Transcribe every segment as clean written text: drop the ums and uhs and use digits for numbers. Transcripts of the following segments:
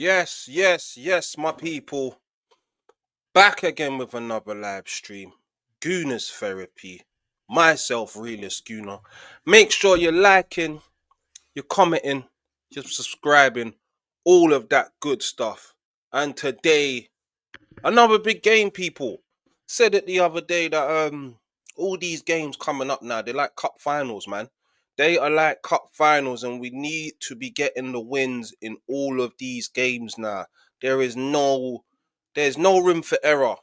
Yes, my people. Back again with another live stream. Gooners Therapy. Myself, Realist Gooner. Make sure you're liking, you're commenting, you're subscribing, all of that good stuff. And today, another big game, people. Said it the other day that all these games coming up now, they're like cup finals, man. They are like cup finals, and we need to be getting the wins in all of these games now. There is no there's no room for error.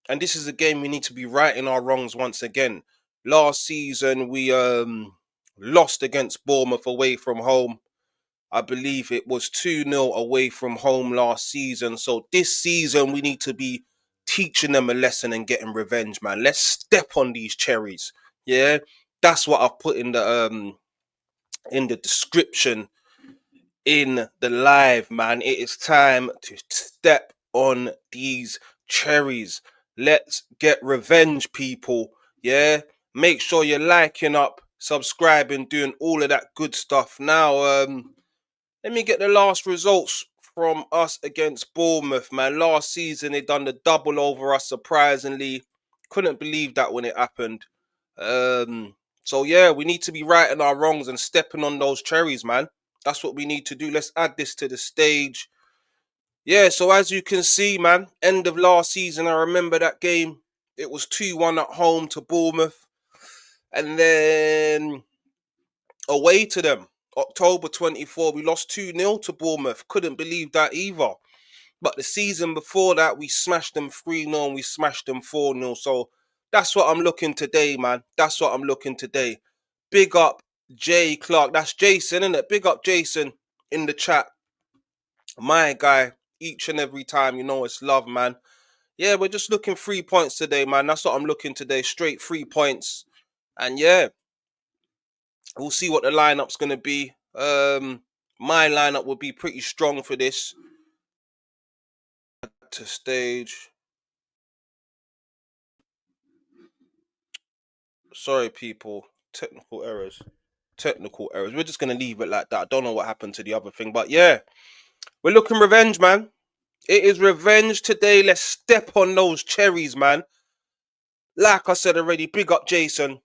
And this is a game we need to be righting our wrongs once again. Last season we lost against Bournemouth away from home. I believe it was 2-0 away from home last season. So this season, we need to be teaching them a lesson and getting revenge, man. Let's step on these cherries. Yeah. That's what I've put in the description in the live, man. It is time to step on these cherries. Let's get revenge, people. Yeah. Make sure you're liking up, subscribing, doing all of that good stuff. Now, let me get the last results from us against Bournemouth, man. Last season, they done the double over us, surprisingly. Couldn't believe that when it happened. So, yeah, we need to be righting our wrongs and stepping on those cherries, man. That's what we need to do. Let's add this to the stage. Yeah, so as you can see, man, end of last season, I remember that game. It was 2-1 at home to Bournemouth. And then away to them. October 24, we lost 2-0 to Bournemouth. Couldn't believe that either. But the season before that, we smashed them 3-0 and we smashed them 4-0. So that's what I'm looking today, man. That's what I'm looking today. Big up Jay Clark. That's Jason, isn't it? Big up Jason in the chat. My guy, each and every time, you know it's love, man. Yeah, we're just looking 3 points today, man. That's what I'm looking today. Straight 3 points. And yeah, we'll see what the lineup's going to be. My lineup will be pretty strong for this. To stage. Sorry, people. Technical errors. Technical errors. We're just going to leave it like that. I don't know what happened to the other thing. But yeah, we're looking revenge, man. It is revenge today. Let's step on those cherries, man. Like I said already, big up Jason.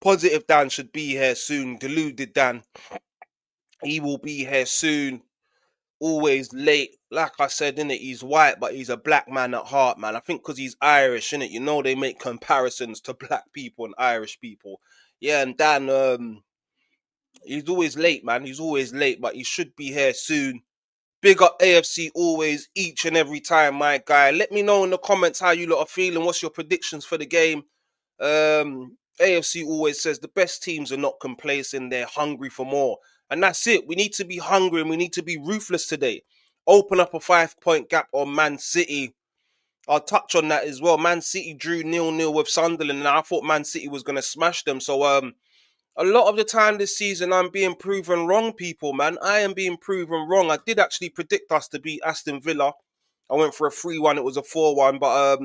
Positive Dan should be here soon. Deluded Dan. He will be here soon. Always late. Like I said, innit, he's white, but he's a black man at heart, man. I think because he's Irish, innit, you know, they make comparisons to black people and Irish people. Yeah, and Dan, he's always late, man. He's always late, but he should be here soon. Big up AFC always, each and every time, my guy. Let me know in the comments how you lot are feeling. What's your predictions for the game? AFC always says the best teams are not complacent. They're hungry for more. And that's it. We need to be hungry and we need to be ruthless today. Open up a 5-point gap on Man City. I'll touch on that as well. Man City drew 0-0 with Sunderland, and I thought Man City was going to smash them. So, a lot of the time this season, I'm being proven wrong, people, man. I am being proven wrong. I did actually predict us to beat Aston Villa. I went for a 3-1. It was a 4-1. But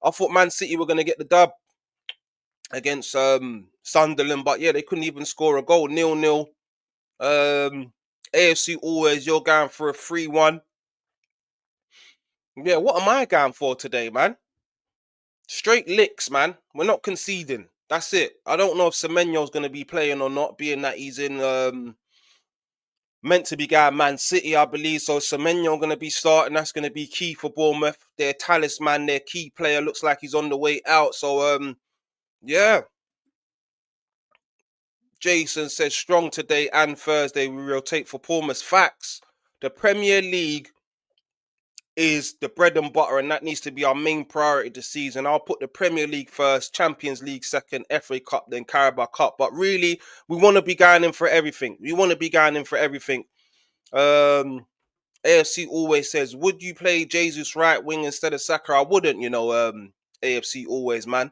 I thought Man City were going to get the dub against Sunderland. But yeah, they couldn't even score a goal. 0-0. AFC always, you're going for a 3-1. Yeah, what am I going for today, man? Straight licks, man. We're not conceding. That's it. I don't know if Semenyo's going to be playing or not, being that he's in meant to be going Man City, I believe. So Semenyo going to be starting. That's going to be key for Bournemouth. Their talisman, their key player, looks like he's on the way out. So yeah. Jason says strong today and Thursday. We rotate for Bournemouth. Facts. The Premier League is the bread and butter, and that needs to be our main priority this season. I'll put the Premier League first, Champions League second, FA Cup, then Carabao Cup. But really, we want to be going in for everything. We want to be going in for everything. AFC always says, would you play Jesus right wing instead of Saka? I wouldn't, AFC always, man.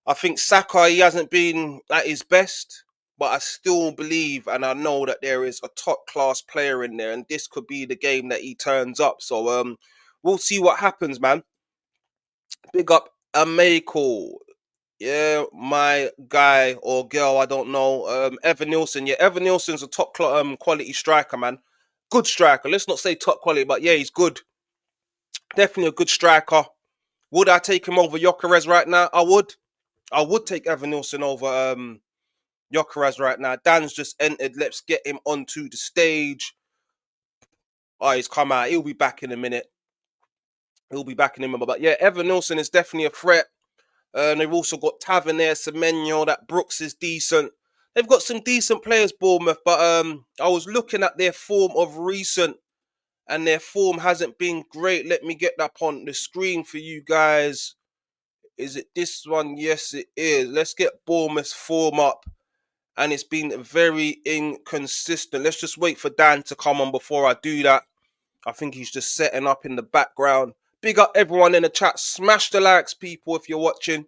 I think Saka, he hasn't been at his best, but I still believe and I know that there is a top class player in there, and this could be the game that he turns up. So we'll see what happens, man. Big up Amako. Yeah, my guy or girl, I don't know. Evan Nielsen. Yeah, Evan Nielsen's a top quality striker, man. Good striker. Let's not say top quality, but yeah, he's good. Definitely a good striker. Would I take him over Gyökeres right now? I would. I would take Evan Nilsson over Gyökeres right now. Dan's just entered. Let's get him onto the stage. Oh, he's come out. He'll be back in a minute. He'll be back in a minute. But yeah, Evan Nilsson is definitely a threat. They've also got Tavernier, Semenyo, that Brooks is decent. They've got some decent players, Bournemouth, but I was looking at their form of recent, and their form hasn't been great. Let me get that on the screen for you guys. Is it this one? Yes, it is. Let's get Bournemouth's form up, and it's been very inconsistent. Let's just wait for Dan to come on before I do that. I think he's just setting up in the background. Big up everyone in the chat. Smash the likes, people, if you're watching.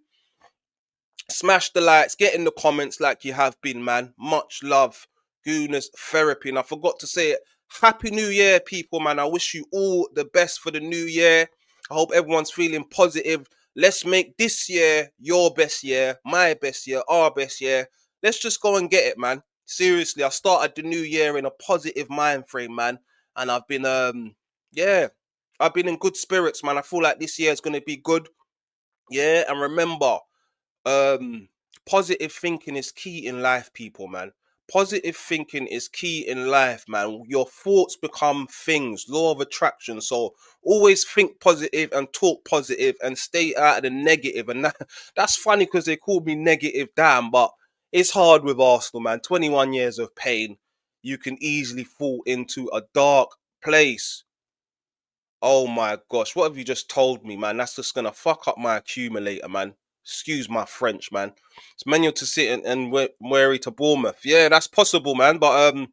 Smash the likes. Get in the comments like you have been, man. Much love. Gooners Therapy. And I forgot to say it. Happy New Year, people, man. I wish you all the best for the new year. I hope everyone's feeling positive. Let's make this year your best year, my best year, our best year. Let's just go and get it, man. Seriously, I started the new year in a positive mind frame, man. And I've been, I've been in good spirits, man. I feel like this year is going to be good. Yeah, and remember, positive thinking is key in life, people, man. Positive thinking is key in life, man. Your thoughts become things, law of attraction. So always think positive and talk positive and stay out of the negative. And that's funny because they call me negative Dan, but it's hard with Arsenal, man. 21 years of pain. You can easily fall into a dark place. Oh my gosh, what have you just told me, man? That's just gonna fuck up my accumulator, man. Excuse my French, man. It's manual to sit and weary to Bournemouth. Yeah, that's possible, man. But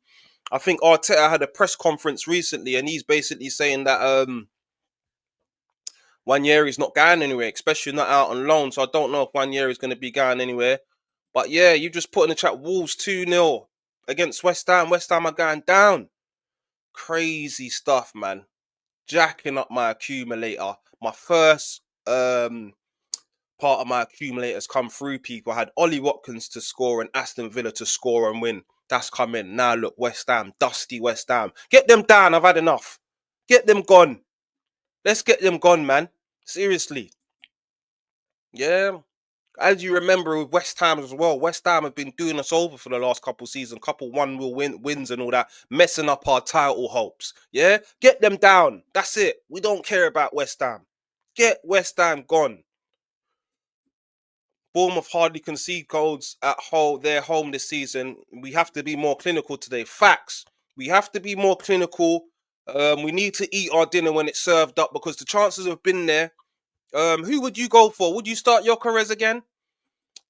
I think Arteta had a press conference recently, and he's basically saying that Wanyeri's not going anywhere, especially not out on loan. So I don't know if Wanyeri's going to be going anywhere. But yeah, you just put in the chat, Wolves 2-0 against West Ham. West Ham are going down. Crazy stuff, man. Jacking up my accumulator. My first part of my accumulators come through, people. I had Ollie Watkins to score and Aston Villa to score and win. That's come in. Now look, West Ham, dusty West Ham. Get them down. I've had enough. Get them gone. Let's get them gone, man. Seriously. Yeah. As you remember with West Ham as well, West Ham have been doing us over for the last couple seasons, couple wins and all that, messing up our title hopes. Yeah? Get them down. That's it. We don't care about West Ham. Get West Ham gone. Bournemouth hardly concede goals at their home this season. We have to be more clinical today. Facts. We have to be more clinical. We need to eat our dinner when it's served up because the chances have been there. Who would you go for? Would you start Gyökeres again?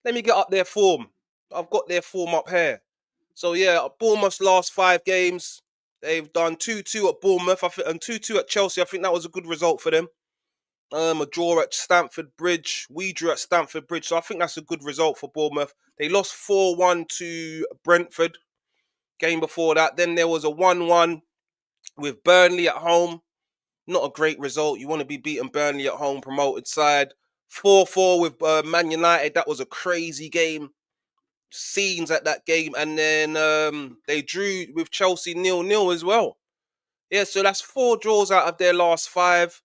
Let me get up their form. I've got their form up here. So yeah, Bournemouth's last 5 games, they've done 2-2 at Bournemouth, and 2-2 at Chelsea. I think that was a good result for them. A draw at Stamford Bridge. We drew at Stamford Bridge, so I think that's a good result for Bournemouth. They lost 4-1 to Brentford. Game before that, then there was a 1-1 with Burnley at home. Not a great result. You want to be beating Burnley at home, promoted side. 4-4 with Man United. That was a crazy game. Scenes at that game. And then they drew with Chelsea 0-0 as well. Yeah, so that's 4 draws out of their last 5.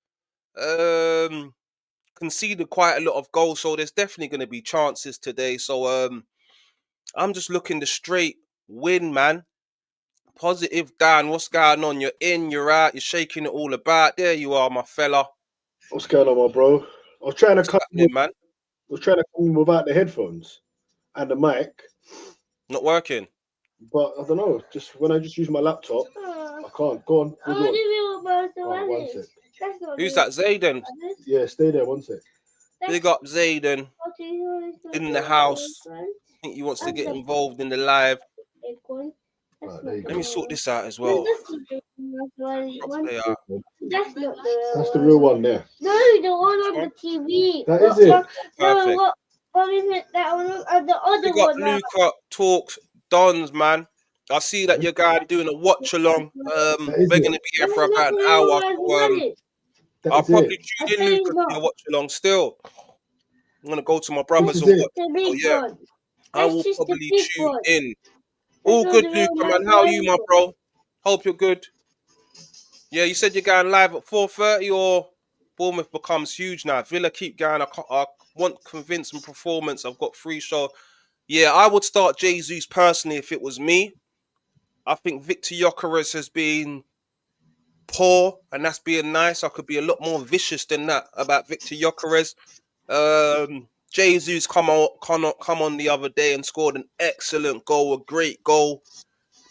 Conceded quite a lot of goals, so there's definitely going to be chances today. So I'm just looking the straight win, man. Positive Dan, what's going on? You're in, you're out, you're shaking it all about. There you are, my fella. What's going on, my bro? I was trying to come man. without the headphones and the mic. Not working. But I don't know. Just when I just use my laptop, I can't. Go on. One sec. Who's that? Zayden? Yeah, stay there. One sec. Big up Zayden in the house. I think he wants to get involved in the live. Right, let me sort this out as well. That's the real one there. No, the one on the TV. That is it. Perfect. What is it? That one and the other Big up one. Luca Talks Dons, man. I see that your guy doing a watch along. We're going to be here for about an hour. So, I'll probably tune in, Luca, to your watch along still. I'm going to go to my brother's and watch. Oh, yeah. I will probably tune in. All good, Luca, man. How are you, my bro? Hope you're good. Yeah, you said you're going live at 4:30, or Bournemouth becomes huge now. Villa keep going. I want convincing performance. I've got three show. Yeah, I would start Jesus personally if it was me. I think Victor Gyökeres has been poor, and that's being nice. I could be a lot more vicious than that about Victor Gyökeres. Jesus come on the other day and scored an excellent goal, a great goal.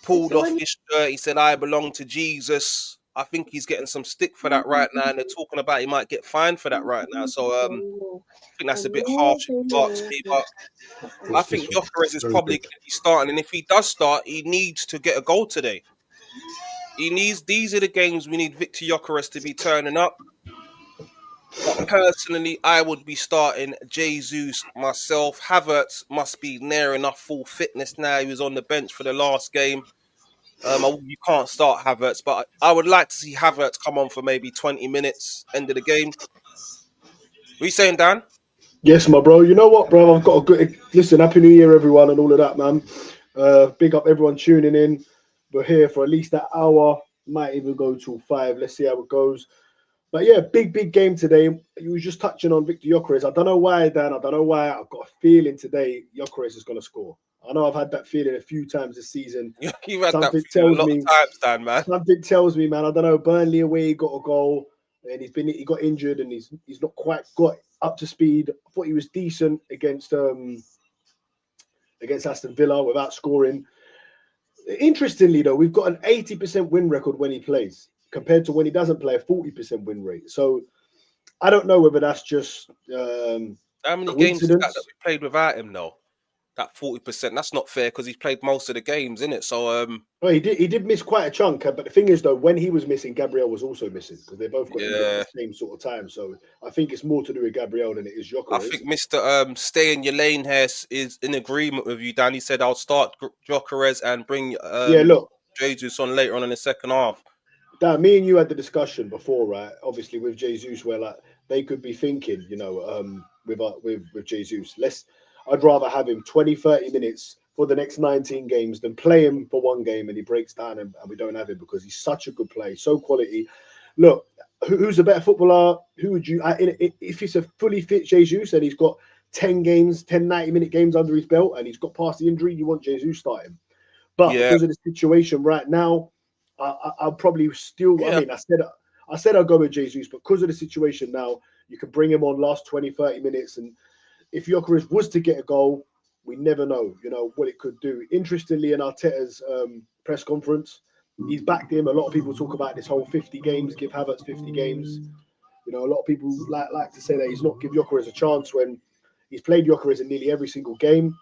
Pulled off his shirt. He said, "I belong to Jesus." I think he's getting some stick for that right now, and they're talking about he might get fined for that right now. So I think that's a bit harsh if you ask me, but I What's think this one? Gyökeres is Very probably good. going to be starting, and if he does start, he needs to get a goal today. He needs. These are the games we need Victor Gyökeres to be turning up. But personally, I would be starting Jesus myself. Havertz must be near enough full fitness now. He was on the bench for the last game. You can't start Havertz, but I would like to see Havertz come on for maybe 20 minutes, end of the game. What are you saying, Dan? Yes, my bro. You know what, bro? I've got a good listen. Happy New Year, everyone, and all of that, man. Big up everyone tuning in. We're here for at least an hour. Might even go till 5. Let's see how it goes. But yeah, big game today. You was just touching on Victor Gyökeres. I don't know why, Dan. I don't know why. I've got a feeling today Gyökeres is going to score. I know I've had that feeling a few times this season. You've had that Something feeling a tells lot of me times, Dan, man. Something tells me, man. I don't know. Burnley away he got a goal, and he got injured, and he's not quite got up to speed. I thought he was decent against Aston Villa without scoring. Interestingly, though, we've got an 80% win record when he plays, compared to when he doesn't play, a 40% win rate. So I don't know whether that's just How many games is that coincidence. we played without him, though? That 40%. That's not fair because he's played most of the games, isn't it? So, Well, he did miss quite a chunk, but the thing is, though, when he was missing, Gabriel was also missing because they both got injured at yeah. the same sort of time. So I think it's more to do with Gabriel than it is I Gyökeres. think Mr. Stay in your lane here is in agreement with you, Dan. He said, I'll start Gyökeres and bring Yeah, look, Jesus on later on in the second half. Dan, me and you had the discussion before, right? Obviously, with Jesus, where like they could be thinking, with Jesus, I'd rather have him 20, 30 minutes for the next 19 games than play him for one game and he breaks down and we don't have him because he's such a good player, so quality. Look, who's a better footballer? Who would you, if he's a fully fit Jesus and he's got 10 games, 10 90-minute games under his belt and he's got past the injury, you want Jesus starting. But Yeah. because of the situation right now, I'll probably still. I Yeah. mean, I said I'll go with Jesus, but because of the situation now, you can bring him on last 20, 30 minutes. And if Gyökeres was to get a goal, we never know, what it could do. Interestingly, in Arteta's press conference, he's backed him. A lot of people talk about this whole 50 games, give Havertz 50 games. A lot of people like to say that he's not give Gyökeres a chance when he's played Gyökeres in nearly every single game.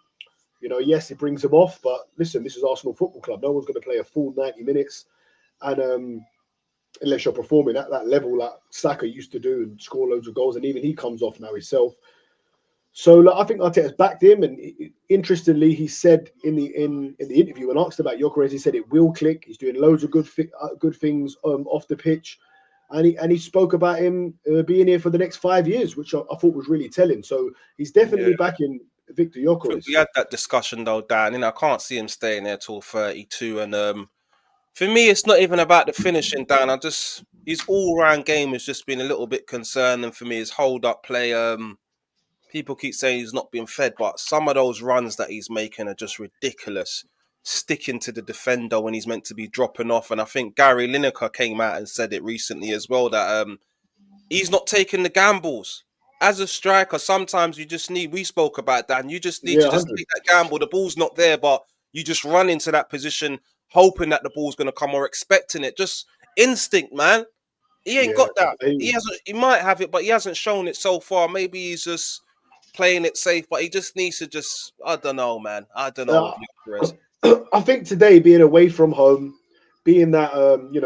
Yes, it brings him off, but listen, this is Arsenal Football Club. No one's going to play a full 90 minutes, and unless you're performing at that level like Saka used to do and score loads of goals, and even he comes off now himself. So I think Arteta's backed him, and interestingly, he said in the interview when asked about Gyökeres, he said it will click. He's doing loads of good things off the pitch, and he spoke about him being here for the next 5 years, which I thought was really telling. So he's definitely Yeah. backing Victor I think Gyökeres. we had that discussion though, Dan, and I can't see him staying there till 32. And for me, it's not even about the finishing, Dan. His all-round game has just been a little bit concerning for me. His hold-up play. People keep saying he's not being fed, but some of those runs that he's making are just ridiculous. Sticking to the defender when he's meant to be dropping off, and I think Gary Lineker came out and said it recently as well that he's not taking the gambles. As a striker, sometimes you just need, we spoke about that, and you just need Yeah, to just 100. take that gamble. The ball's not there, but you just run into that position, hoping that the ball's going to come or expecting it. Just instinct, man. He ain't Yeah, got that. He might have it, but he hasn't shown it so far. Maybe he's just playing it safe, but he just needs to just, I don't know, man. I don't know with Gyökeres. I think today being away from home, being that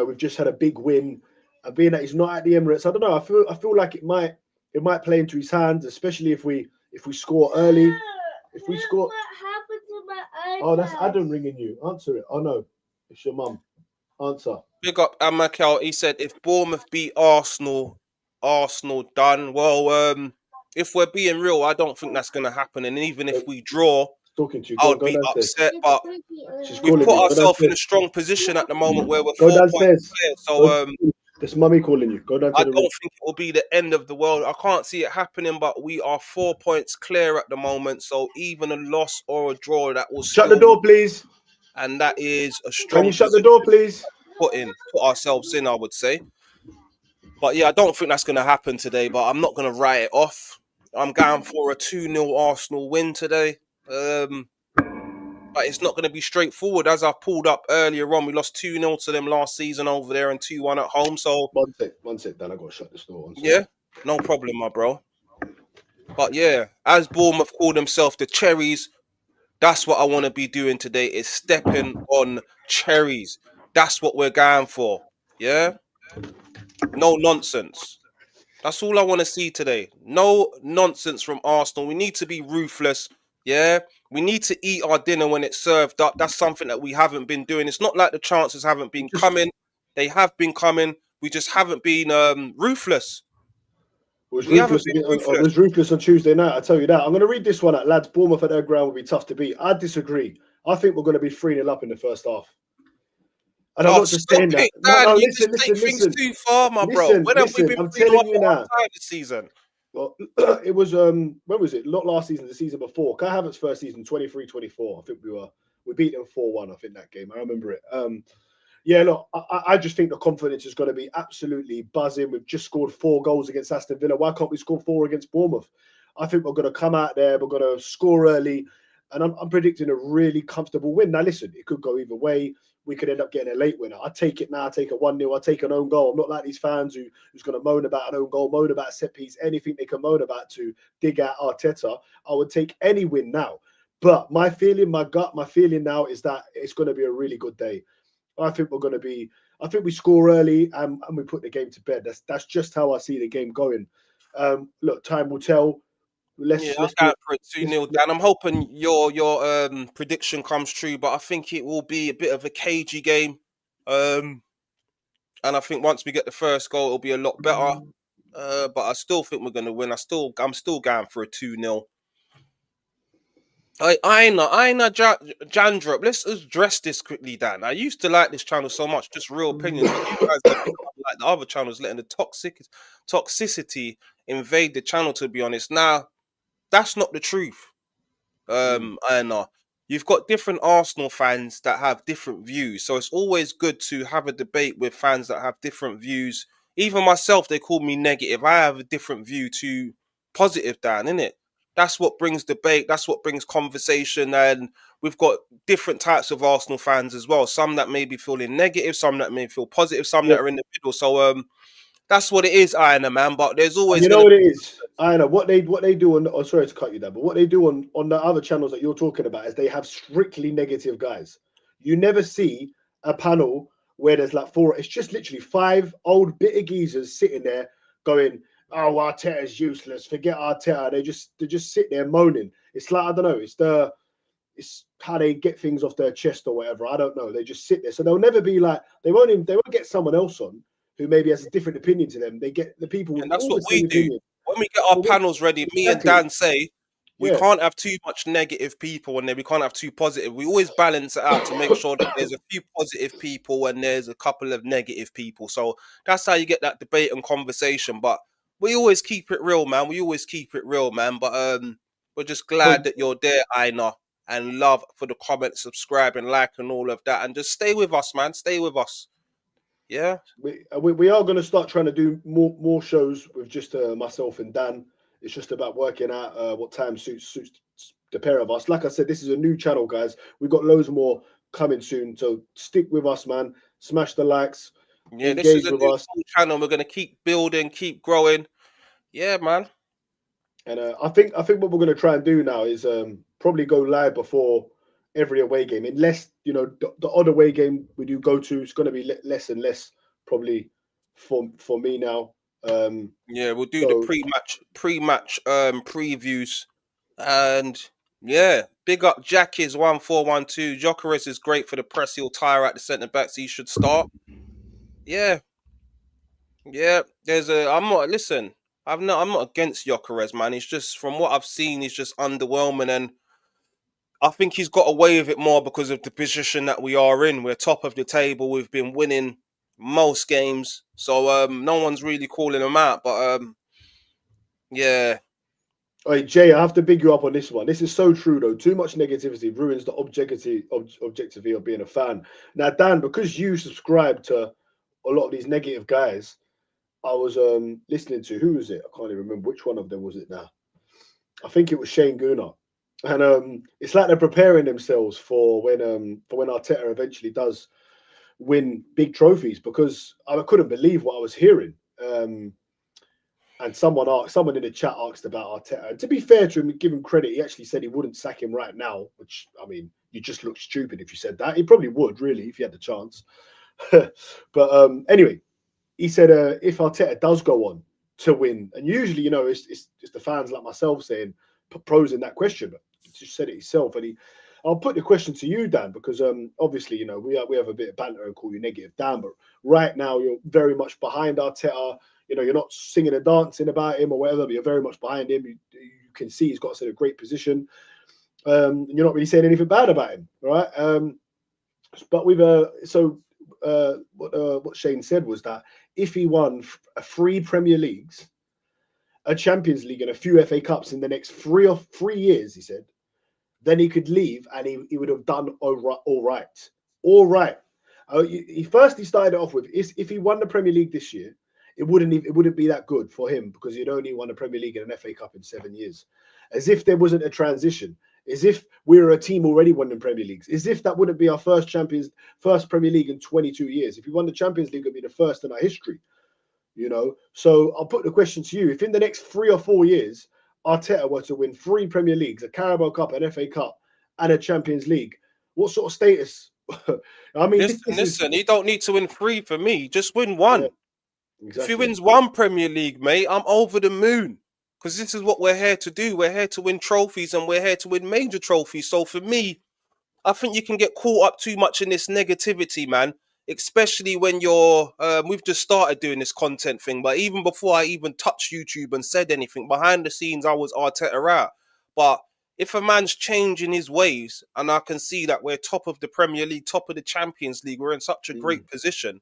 we've just had a big win, and being that he's not at the Emirates, I don't know. I feel like it might play into his hands, especially if we score early. If we score, What happened to my oh, that's iPad? Adam ringing you. Answer it. Oh no, it's your mum. Answer. Big up Amakel. He said if Bournemouth beat Arsenal, Arsenal done. Well, if we're being real, I don't think that's going to happen. And even if we draw, Talking to you. I Go would go be downstairs. upset. But She's we've calling put me. Go ourselves in a downstairs. strong position at the moment where we're Go 4 points downstairs. clear. Go, So It's mummy calling you. Go down I to the don't room. think it will be the end of the world. I can't see it happening, but we are 4 points clear at the moment. So even a loss or a draw, that will Shut the still, door, please. and that is a Can you strong shut the position door, please? put ourselves in, I would say. But yeah, I don't think that's going to happen today. But I'm not going to write it off. I'm going for a 2-0 Arsenal win today. But it's not going to be straightforward. As I pulled up earlier on, we lost 2-0 to them last season over there and 2-1 at home. So One sec, Dan. I gotta shut this door. One sec. yeah, no problem, my bro. But yeah, as Bournemouth call themselves the Cherries, that's what I want to be doing today is stepping on cherries. That's what we're going for. Yeah? No nonsense. That's all I want to see today. No nonsense from Arsenal. We need to be ruthless. Yeah? We need to eat our dinner when it's served up. That's something that we haven't been doing. It's not like the chances haven't been Just coming. They have been coming. We just haven't been ruthless. was We haven't ruthless. been I ruthless. was ruthless on Tuesday night. I tell you that. I'm going to read this one out, lads. Bournemouth at their ground will be tough to beat. I disagree. I think we're going to be 3-0 up in the first half. And I'm Oh, not just stop saying that. it, No, Dan. no. You Listen, just take listen, things listen, too far, my bro. listen, When have we listen. been I'm 3-0 telling up you at half now. time this season? Well, it was when was it? Not last season, the season before. Kai Havertz's first season, 23-24. I think we beat them 4-1. I think that game. I remember it. Yeah, look, I just think the confidence is going to be absolutely buzzing. We've just scored 4 goals against Aston Villa. Why can't we score 4 against Bournemouth? I think we're going to come out there. We're going to score early, and I'm predicting a really comfortable win. Now, listen, it could go either way. We could end up getting a late winner. I take it now. I take a 1-0. I take an own goal. I'm not like these fans who's going to moan about an own goal, moan about a set piece, anything they can moan about to dig out Arteta. I would take any win now. But my feeling, my gut, my feeling now is that it's going to be a really good day. I think we're going to be. I think we score early and we put the game to bed. That's just how I see the game going. Look, time will tell. Yeah, Let's I'm be. going for it 2-0, Let's, Dan. I'm hoping your prediction comes true, but I think it will be a bit of a cagey game. Um, and I think once we get the first goal, it'll be a lot better. But I still think we're going to win. I'm still going for a 2-0. I know, Jandrop. Let's address this quickly, Dan. I used to like this channel so much, just real opinions, but you guys have become like the other channels, letting the toxicity invade the channel. To be honest, now that's not the truth. I know you've got different Arsenal fans that have different views, so it's always good to have a debate with fans that have different views. Even myself, they call me negative. I have a different view to positive, Dan, innit? That's what brings debate. That's what brings conversation, and we've got different types of Arsenal fans as well. Some that may be feeling negative, some that may feel positive, some yeah, that are in the middle. So that's what it is, Iron Man. But there's always you know gonna what it is. I know what they do on. Oh, sorry to cut you down, but what they do on the other channels that you're talking about is they have strictly negative guys. You never see a panel where there's like 4. It's just literally 5 old bitter geezers sitting there going, "Oh, Arteta's useless. Forget Arteta." They just sit there moaning. It's like I don't know. It's how they get things off their chest or whatever. I don't know. They just sit there, so they'll never be like they won't get someone else on who maybe has a different opinion to them. They get the people with And that's all what the we same do. opinion. When we get our Well, panels ready, me and exactly. Dan say we Yeah. can't have too much negative people and then we can't have too positive. We always balance it out to make sure that there's a few positive people and there's a couple of negative people. So that's how you get that debate and conversation. But we always keep it real, man. We always keep it real, man. But we're just So glad that you're there, Aina. And love for the comment, subscribe, and like, and all of that. And just stay with us, man. Stay with us. Yeah. we are going to start trying to do more shows with just myself and Dan. It's just about working out what time suits the pair of us. Like I said, this is a new channel, guys. We've got loads more coming soon. So stick with us, man. Smash the likes, Yeah, this is engage a with new us. cool channel. We're gonna keep building, keep growing. Yeah, man. And I think what we're going to try and do now is probably go live before every away game, unless the odd away game we do go to. It's going to be less and less probably for me now. Yeah, we'll do the So pre-match previews, and yeah, big up Jackie's 1412. Jokeris is great for the press. He'll tire out the centre backs. He should start. Yeah, yeah. There's a. I'm not. Listen, I'm not against Jokeres, man. He's just from what I've seen, he's just underwhelming, and I think he's got away with it more because of the position that we are in. We're top of the table. We've been winning most games. So no one's really calling him out. But yeah. Hey Jay, I have to big you up on this one. This is so true though. Too much negativity ruins the objectivity of being a fan. Now, Dan, because you subscribe to a lot of these negative guys, I was listening to, who was it? I can't even remember which one of them was it now. I think it was Shane Gooner. And it's like they're preparing themselves for when Arteta eventually does win big trophies, because I couldn't believe what I was hearing. And someone in the chat asked about Arteta. And to be fair to him, give him credit, he actually said he wouldn't sack him right now, which, I mean, you just look stupid if you said that. He probably would, really, if he had the chance. But anyway, he said if Arteta does go on to win, and usually, it's the fans like myself saying, posing that question, but he just said it himself. And I'll put the question to you, Dan, because obviously, we have a bit of banter and call you negative Dan, but right now you're very much behind Arteta. You're not singing and dancing about him or whatever, but you're very much behind him. You can see he's got us in a great position. And you're not really saying anything bad about him, right? But with what Shane said was that if he won three Premier Leagues, a Champions League, and a few FA Cups in the next 3 years, he said, then he could leave and he would have done all right. All right. He started off with, if he won the Premier League this year, it wouldn't be that good for him, because he'd only won a Premier League and an FA Cup in 7 years. As if there wasn't a transition. As if we were a team already winning Premier Leagues. As if that wouldn't be our first Premier League in 22 years. If we won the Champions League, it'd be the first in our history. So I'll put the question to you: if in the next 3 or 4 years Arteta were to win 3 Premier Leagues, a Carabao Cup, an FA Cup, and a Champions League, what sort of status? I mean, this is Listen. He don't need to win 3 for me. Just win yeah, 1. If he exactly. wins 1 Premier League, mate, I'm over the moon. Because this is what we're here to do. We're here to win trophies, and we're here to win major trophies. So for me, I think you can get caught up too much in this negativity, man. Especially when you're, we've just started doing this content thing. But even before I even touched YouTube and said anything, behind the scenes, I was Arteta out. But if a man's changing his ways, and I can see that we're top of the Premier League, top of the Champions League, we're in such a Mm. great position.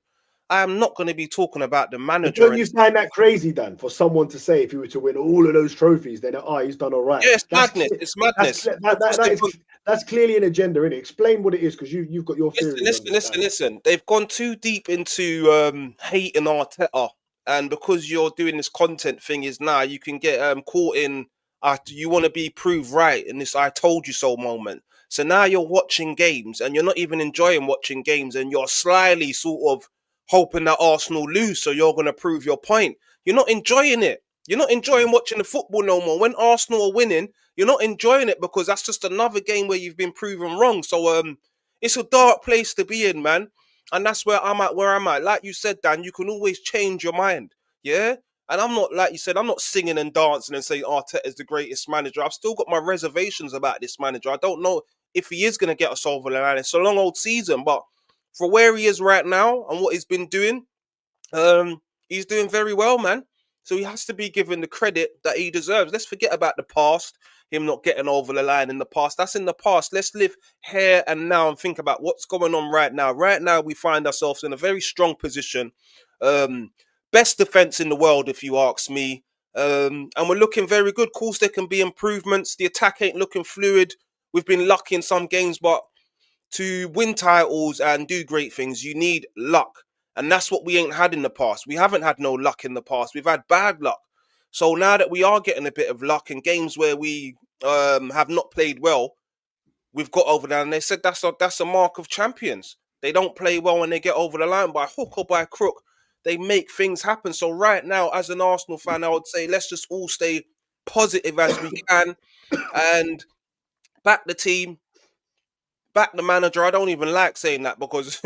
I am not going to be talking about the But manager don't and you find that crazy, Dan, for someone to say if he were to win all of those trophies, then he's done all right? yeah, it's That's madness. It's that's madness because that they've is gone. that's clearly an agenda, innit? Explain what it is, because you've got your theories on this, Dan. Listen. They've gone too deep into hating Arteta, and because you're doing this content thing, is now you can get caught in. You want to be proved right in this "I told you so" moment. So now you're watching games, and you're not even enjoying watching games, and you're slyly sort of hoping that Arsenal lose, so you're going to prove your point. You're not enjoying it. You're not enjoying watching the football no more. When Arsenal are winning, you're not enjoying it because that's just another game where you've been proven wrong. So it's a dark place to be in, man. And that's where I'm at, Like you said, Dan, you can always change your mind. Yeah? And I'm not, like you said, I'm not singing and dancing and saying Arteta is the greatest manager. I've still got my reservations about this manager. I don't know if he is going to get us over the line. It's a long old season, but for where he is right now and what he's been doing, he's doing very well, man. So he has to be given the credit that he deserves. Let's forget about the past, him not getting over the line in the past. That's in the past. Let's live here and now and think about what's going on right now. Right now, we find ourselves in a very strong position. Um, Best defense in the world, if you ask me. And we're looking very good. Of course, there can be improvements. The attack ain't looking fluid. We've been lucky in some games, but to win titles and do great things, you need luck. And that's what we ain't had in the past. We haven't had no luck in the past. We've had bad luck. So now that we are getting a bit of luck in games where we have not played well, we've got over there. And they said that's a mark of champions. They don't play well when they get over the line by hook or by crook. They make things happen. So right now, as an Arsenal fan, I would say let's just all stay positive as we can and back the team, back the manager. I don't even like saying that because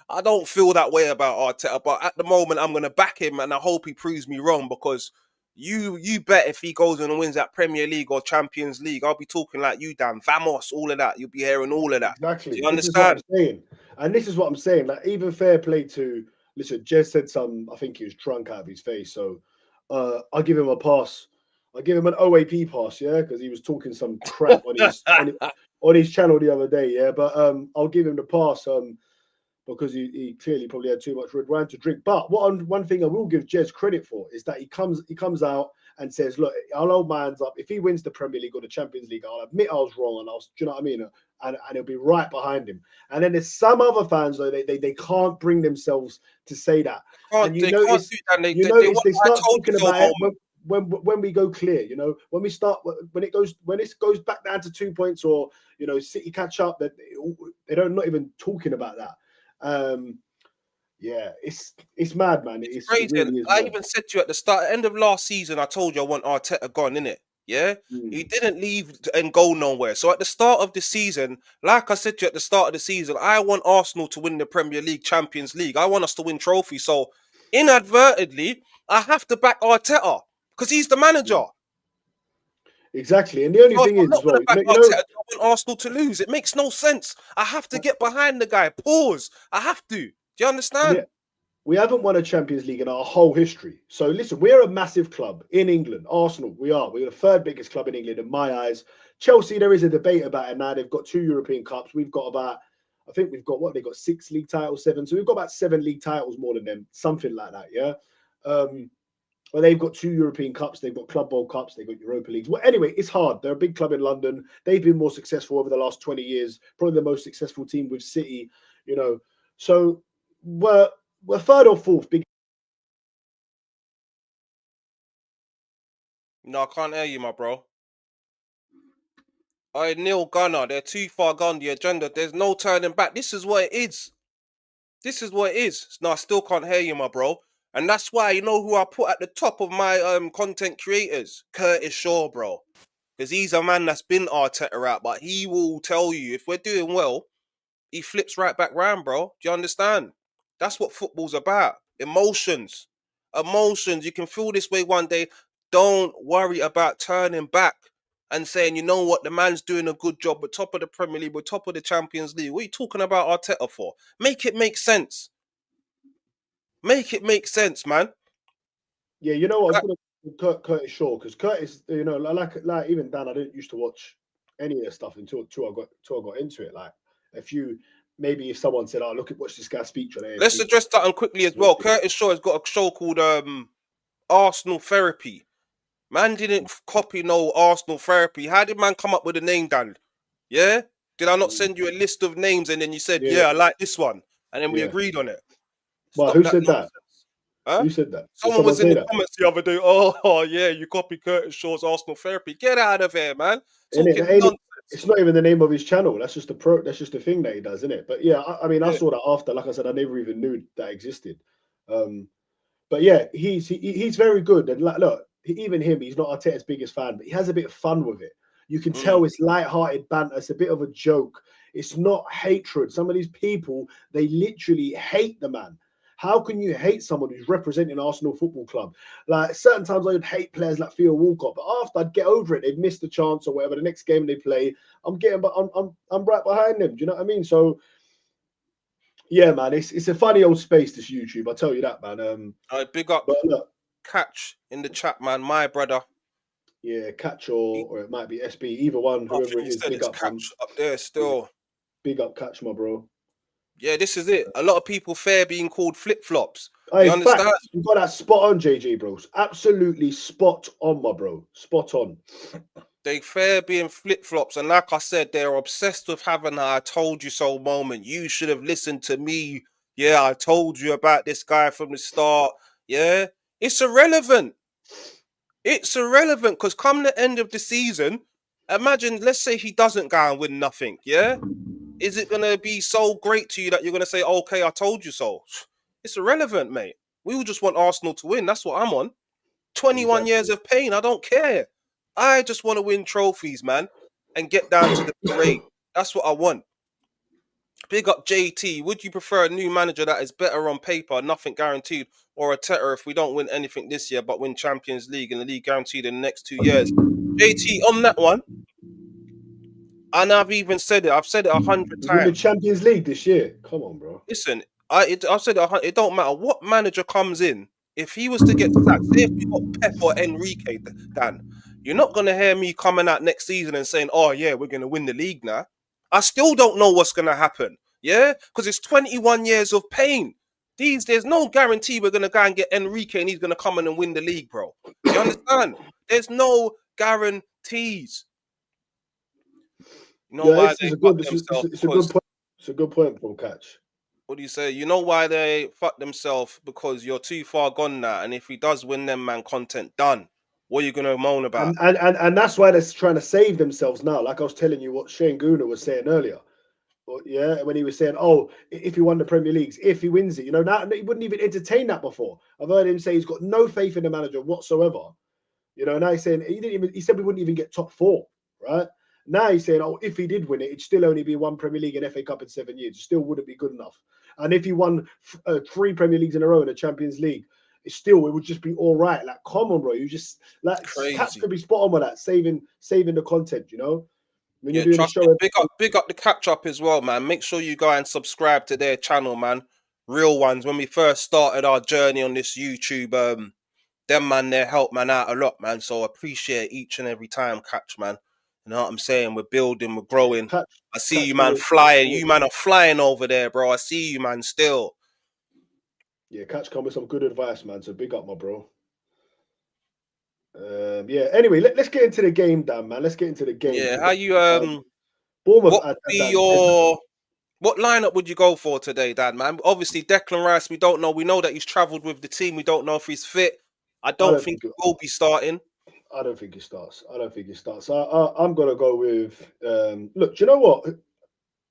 I don't feel that way about Arteta. But at the moment, I'm going to back him, and I hope he proves me wrong because you bet if he goes and wins that Premier League or Champions League, I'll be talking like you, Dan. Vamos, all of that. You'll be hearing all of that. Do Exactly. you This is what I'm understand? saying. And this is what I'm saying. Like, even fair play to, listen, Jez said some, I think he was drunk out of his face. So I'll give him a pass. I'll give him an OAP pass, yeah, because he was talking some crap on his channel the other day, yeah. But I'll give him the pass. because he clearly probably had too much red wine to drink. But one thing I will give Jez credit for is that he comes out and says, "Look, I'll hold my hands up. If he wins the Premier League or the Champions League, I'll admit I was wrong, and do you know what I mean? And he'll be right behind him." And then there's some other fans though they can't bring themselves to say that, and They can't do that. They they want I start told you talking so about it moment. when we go clear. You know, when we start when it goes back down to 2 points, or City catch up, that they don't not even talking about that. Yeah, it's mad, man. It's It crazy. And really is I mad. even said to you at the start, end of last season, I told you I want Arteta gone, innit? Yeah? Mm. He didn't leave and go nowhere. So at the start of the season, like I said to you at the start of the season, I want Arsenal to win the Premier League, Champions League. I want us to win trophies. So inadvertently, I have to back Arteta because he's the manager. Exactly, and the only So if thing I'm is not as going well, to back Arteta, I want Arsenal to lose. It makes no sense. I have to get behind the guy. Pause. I have to. Do you we understand? we haven't won a Champions League in our whole history. So listen, we're a massive club in England. Arsenal, we are. We're the third biggest club in England in my eyes. Chelsea, there is a debate about it now. They've got 2 European Cups. We've got about, I think we've got what they got 6 league titles, 7. So we've got about 7 league titles more than them, something like that. Yeah. Well, they've got 2 European Cups, they've got Club World Cups, they've got Europa Leagues. Well, anyway, it's hard. They're a big club in London. They've been more successful over the last 20 years, probably the most successful team with City, you know. So we're third or fourth. Big. No, I can't hear you, my bro. I Neil Gunner, they're too far gone the agenda. There's no turning back. This is what it is. This is what it is. No, I still can't hear you, my bro. And that's why you know who I put at the top of my content creators? Curtis Shaw, bro. Because he's a man that's been Arteta out, but he will tell you if we're doing well, he flips right back round, bro. Do you understand? That's what football's about. Emotions. Emotions. You can feel this way one day. Don't worry about turning back and saying, you know what, the man's doing a good job. We're top of the Premier League. We're top of the Champions League. What are you talking about Arteta for? Make it make sense. Make it make sense, man. Yeah, you know what? I was going to Curtis Shaw because Curtis, like even Dan, I didn't used to watch any of their stuff until I got into it. Like a few, maybe if someone said, "Oh, look at watch this guy speech on Let's AFTV." address that quickly as well. Curtis Shaw has got a show called Arsenal Therapy. Man didn't copy no Arsenal Therapy. How did man come up with a name, Dan? Yeah? Did I not send you a list of names and then you said, Yeah, yeah, I like this one? And then we yeah. agreed on it. Well, Stop who that said that? nonsense. Huh? Who said that? Did Someone someone was in say the that? comments the other day, oh yeah, you copy Curtis Shaw's Arsenal Therapy. Get out of here, man. And Talking it ain't nonsense. it's not even the name of his channel. That's just That's just the thing that he does, isn't it? But yeah, I mean, I Yeah. saw that after. Like I said, I never even knew that existed. Um, but yeah, he's very good. And like, look, even him, he's not Arteta's biggest fan, but he has a bit of fun with it. You can Mm. tell it's light-hearted banter. It's a bit of a joke. It's not hatred. Some of these people, they literally hate the man. How can you hate someone who's representing Arsenal Football Club? Like certain times I would hate players like Theo Walcott, but after I'd get over it, they've missed a chance or whatever. The next game they play, but I'm right behind them. Do you know what I mean? So yeah, man, it's a funny old space, this YouTube. I tell you that, man. Big up But look, Catch in the chat, man. My brother. yeah, Catch or it might be SB, either one, I whoever think it he is. said Big it's up, man. Catch up there Yeah, still. big up, Catch, my bro. Yeah, this is it. A lot of people fear being called flip-flops. Do Hey, you understand? facts. You got that spot on, JJ, bros. Absolutely spot on, my bro. Spot on. They fear being flip-flops, and like I said, they're obsessed with having a "I told you so" moment. You should have listened to me. Yeah, I told you about this guy from the start. Yeah, it's irrelevant. It's irrelevant because come the end of the season, imagine, let's say he doesn't go and win nothing. Yeah, is it gonna be so great to you that you're gonna say, "Okay, I told you so"? It's irrelevant, mate. We will just want Arsenal to win. That's what I'm on. 21 years Exactly. of pain. I don't care. I just want to win trophies, man, and get down to the parade. That's what I want. Big up JT. Would you prefer a new manager that is better on paper, nothing guaranteed, or a Tetter if we don't win anything this year but win Champions League and the league guaranteed in the next 2 years? JT, on that one, and I've even said it. I've said it 100 times. Win the Champions League this year. Come on, bro. Listen, I've said it don't matter what manager comes in. If he was to get sacked, say if we got Pep or Enrique, Dan, you're not gonna hear me coming out next season and saying, "Oh yeah, we're gonna win the league now." I still don't know what's gonna happen. Yeah, because it's 21 years of pain. There's no guarantee we're gonna go and get Enrique and he's gonna come in and win the league, bro. You understand? There's no guarantees. You know Yeah, why it's they a fuck good, themselves? it's a good Because point. It's a good point from Catch. what do you say? You know why they fuck themselves? Because you're too far gone now. And if he does win them, man, content done. What are you gonna moan about? And that's why they're trying to save themselves now. Like I was telling you what Shane Gooner was saying earlier. Yeah, when he was saying, "Oh, if he won the Premier Leagues, if he wins it, now he wouldn't even entertain that before." I've heard him say he's got no faith in the manager whatsoever. Now he's saying he didn't even. He said we wouldn't even get top four, right? Now he's saying, "Oh, if he did win it, it'd still only be one Premier League and FA Cup in 7 years. It still wouldn't be good enough. And if he won 3 Premier Leagues in a row and a Champions League, it would just be all right." Like, come on, bro. You just like Catch Crazy. could be spot on with that, saving the content. When you're Yeah, doing a trust me. show. Big up the catch up as well, man. Make sure you go and subscribe to their channel, man. Real ones. When we first started our journey on this YouTube, them man, they helped man out a lot, man. So appreciate each and every time, catch, man. You know what I'm saying? We're building, we're Yeah, growing. I see you, man, always flying. You, man, are flying over there, bro. I see you, man, still. Yeah, Catch come with some good advice, man. So big up, my bro. Yeah. Anyway, let's get into the game, Dan, man. Let's get into the game. Yeah, how you, Bournemouth what would be your, what lineup would you go for today, Dad, man? Obviously, Declan Rice, we don't know. We know that he's travelled with the team. We don't know if he's fit. I I don't don't think think he will be starting. I don't think he starts. I don't think he starts. I'm gonna go with. Look, do you know what?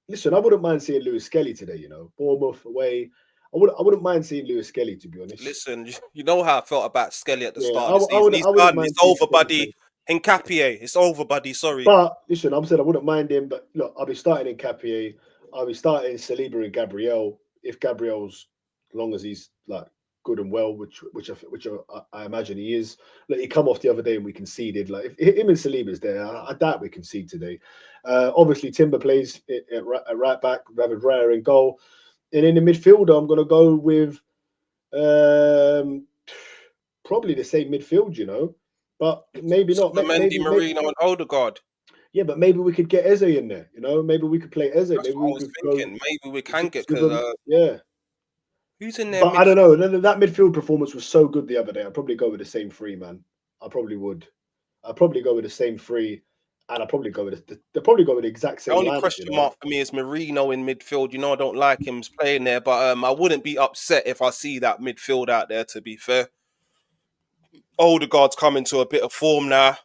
Listen, I wouldn't mind seeing Lewis Skelly today. Bournemouth away. I wouldn't mind seeing Lewis Skelly, to be honest. Listen, you know how I felt about Skelly at the Yeah, start of the season. He's I wouldn't done. It's mind seeing over, Skelly buddy. today. Hincapié, it's over, buddy. Sorry. But listen, I'm saying I wouldn't mind him. But look, I'll be starting in Capier. I'll be starting Saliba and Gabriel. If Gabriel's, as long as he's like good and well, which I imagine he is. Look, he come off the other day and we conceded. Like if him and Saliba's there, I doubt we concede today. Obviously, Timber plays at right back, David Raya in goal, and in the midfielder, I'm going to go with um, probably the same midfield. But maybe not. Mendy, Maybe. Marino, and Odegaard. Yeah, but maybe we could get Eze in there. Maybe we could play Eze. That's Maybe what I we was could go. thinking. Maybe we can get because Yeah, who's in there but I midfield? don't know. That midfield performance was so good the other day. I'd probably go with the same three, man. I probably would. I'd probably go with the same three, and I'd probably go with the exact The same only lineup. question mark for me is Marino in midfield. I don't like him playing there, but I wouldn't be upset if I see that midfield out there. To be fair, Odegaard's coming to a bit of form now.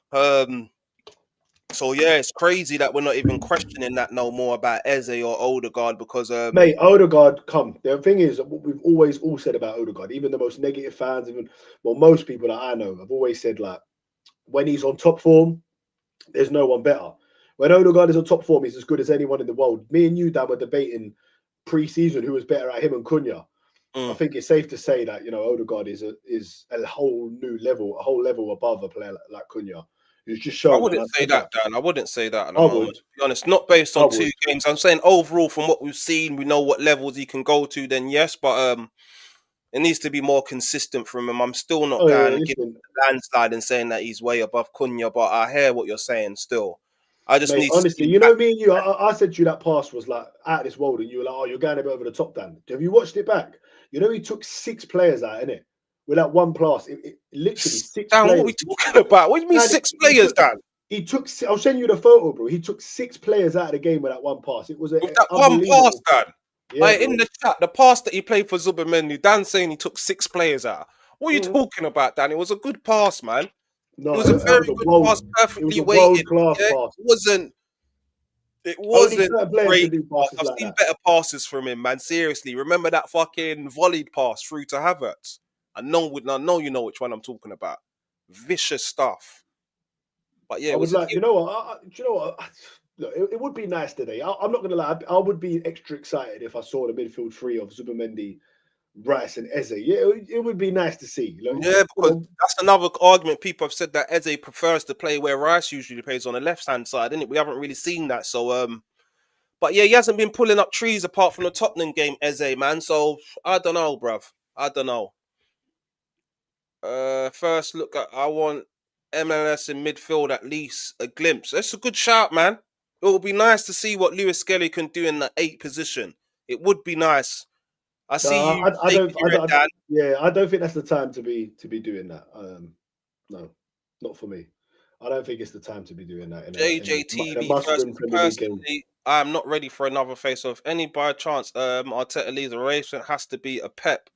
So yeah, it's crazy that we're not even questioning that no more about Eze or Odegaard because Mate, Odegaard, come. The thing is, what we've always all said about Odegaard, even the most negative fans, most people that I know, have always said like when he's on top form, there's no one better. When Odegaard is on top form, he's as good as anyone in the world. Me and you, Dan, were debating pre-season who was better at him and Cunha. I think it's safe to say that Odegaard is a whole new level, a whole level above a player like Cunha, who's just I shown. And wouldn't I say said that, that Dan. I wouldn't say that at the I moment. would, To be honest, not based I on two would. games. I'm saying overall, from what we've seen, we know what levels he can go to. Then yes, but it needs to be more consistent from him. I'm still not Oh yeah, going to give listen, a landslide and saying that he's way above Cunha, but I hear what you're saying. Still, I just mate. need to see Honestly, him back. me and you. I said to you that pass was like out of this world, and you were like, "Oh, you're going a bit over the top, Dan." Have you watched it back? He took 6 players out in it with that one pass. Literally six Dan, what are we players. talking about? What do you mean And 6 players, Dan? he took. I'll send you the photo, bro. He took 6 players out of the game with that one pass. It was With that one pass, unbelievable. Dan. Yeah, Like in bro. the chat, the pass that he played for Zubermendi, Dan saying he took 6 players out. What are you Mm. talking about, Dan? It was a good pass, man. It No, was a that very was a good world. pass, It was perfectly a world weighted. class Yeah, pass. it Only wasn't certain players great can do pass. passes I've like seen that. better passes from him, man. Seriously. Remember that fucking volleyed pass through to Havertz? I know you know which one I'm talking about. Vicious stuff. But yeah, I it would was like, do you know what? Look, it would be nice today. I'm not gonna lie. I would be extra excited if I saw the midfield three of Zubimendi, Rice, and Eze. Yeah, it would be nice to see. Like, yeah, because that's another argument. People have said that Eze prefers to play where Rice usually plays on the left hand side, isn't it? We haven't really seen that. So but yeah, he hasn't been pulling up trees apart from the Tottenham game, Eze, man. So I don't know, bruv. I don't know. First look at I want MLS in midfield at least a glimpse. That's a good shout, man. It will be nice to see what Lewis Skelly can do in the 8 position. It would be nice. I see No, you shaking your head, Dan. yeah, I don't think that's the time to be doing that. No, not for me. I don't think it's the time to be doing that in a JJTV, must-win Premier League game. personally, I am not ready for another face off. Any by chance, Arteta leaves a race, it has to be a Pep.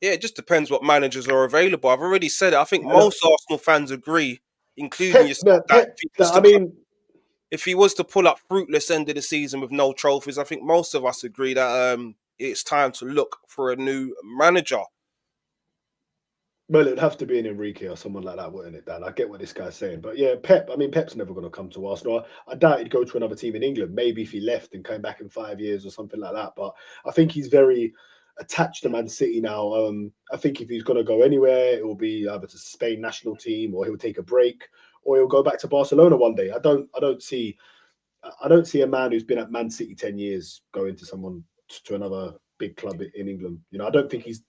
Yeah, it just depends what managers are available. I've already said it. I think Yeah, look, most Arsenal fans agree, including Pep, yourself, no, that Pep. I mean, if he was to pull up fruitless end of the season with no trophies, I think most of us agree that it's time to look for a new manager. well, it'd have to be an Enrique or someone like that, wouldn't it, Dan? I get what this guy's saying, but yeah, Pep. I mean, Pep's never going to come to Arsenal. I doubt he'd go to another team in England. Maybe if he left and came back in 5 years or something like that. But I think he's very attached to Man City now. I think if he's going to go anywhere, it will be either to Spain national team, or he'll take a break, or he'll go back to Barcelona one day. I don't see a man who's been at Man City 10 years going to another big club in England. You know, I don't think he's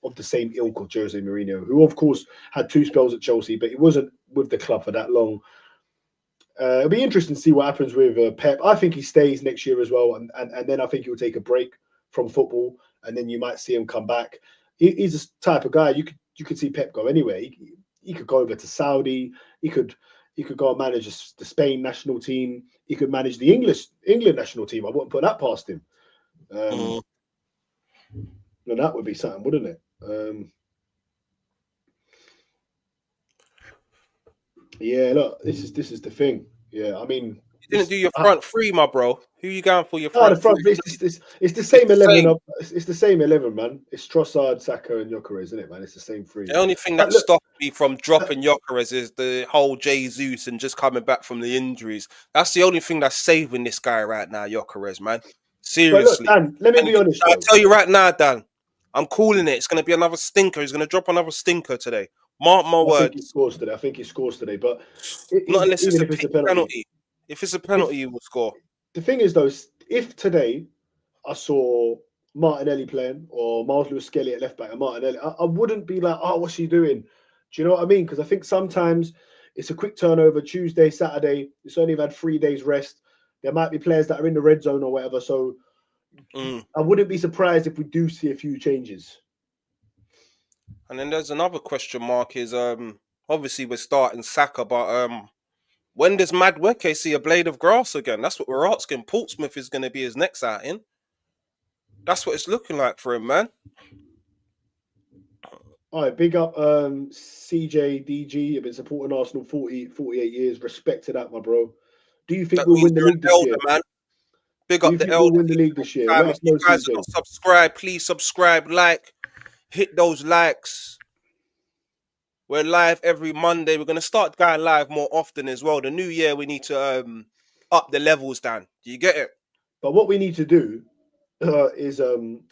of the same ilk of Jose Mourinho, who of course had 2 spells at Chelsea, but he wasn't with the club for that long. It'll be interesting to see what happens with Pep. I think he stays next year as well, and then I think he'll take a break from football, and then you might see him come back. He's the type of guy you could see Pep go anywhere. He could go over to Saudi. He could go and manage the Spain national team. He could manage the England national team. I wouldn't put that past him. Mm. And that would be something, wouldn't it? Yeah, look, this is the thing. Yeah, I mean, You didn't do your front three, my bro. Who you going for your the front front. three? It's the same the 11. same. It's the same 11, man. It's Trossard, Saka, and Gyökeres, isn't it, man? It's the same three. The only thing But that look, stopped me from dropping Gyökeres is the whole Jesus and just coming back from the injuries. That's the only thing that's saving this guy right now, Gyökeres, man. Seriously. Dan, let me And be honest I'll though. tell you right now, Dan, I'm calling it. It's going to be another stinker. He's going to drop another stinker today. Mark my I think he words. scores today. I think he scores today. But Not unless it's even a if it's pity a penalty, penalty. If it's a if penalty, he will score. the thing is though, if today I saw Martinelli playing or Miles Lewis Skelly at left back and Martinelli, I wouldn't be like, oh, what's he doing? Do you know what I mean? Because I think sometimes it's a quick turnover. Tuesday, Saturday, it's only had 3 days rest. There might be players that are in the red zone or whatever. So Mm. I wouldn't be surprised if we do see a few changes. And then there's another question mark is obviously we're starting Saka, but when does Madueke see a blade of grass again? That's what we're asking. Portsmouth is going to be his next outing. That's what it's looking like for him, man. All right, big up CJDG. You've been supporting Arsenal 48 years. Respect to that, my bro. Do you think That we'll means win the you're league an this elder, year? man. Big Do up you the think we'll elder. win the league this year? Let If us you know, guys are CJ. not subscribed, please subscribe, like, hit those likes. We're live every Monday. We're gonna start going live more often as well. The new year, we need to up the levels down. Do you get it? But what we need to do is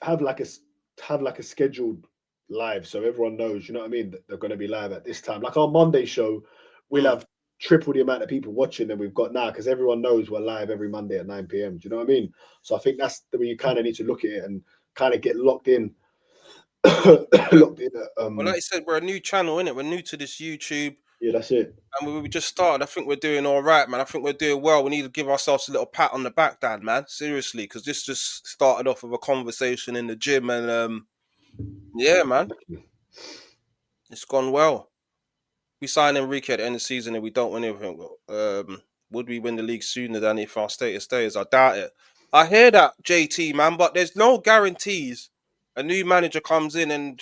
have like a scheduled live so everyone knows. You know what I mean? That they're going to be live at this time. Like our Monday show, we'll Mm. have triple the amount of people watching than we've got now because everyone knows we're live every Monday at 9 p.m. Do you know what I mean? So I think that's the way you kind of need to look at it and kind of get locked in. Locked in. Well, like you said, we're a new channel, innit? We're new to this YouTube. Yeah, that's it. And we just started. I think we're doing all right, man. I think we're doing well. We need to give ourselves a little pat on the back, Dad, man. Seriously, because this just started off with a conversation in the gym, and yeah, man, it's gone well. We sign Enrique at the end of the season, and we don't win anything. Would we win the league sooner than if our status stays? I doubt it. I hear that, JT, man, but there's no guarantees. A new manager comes in and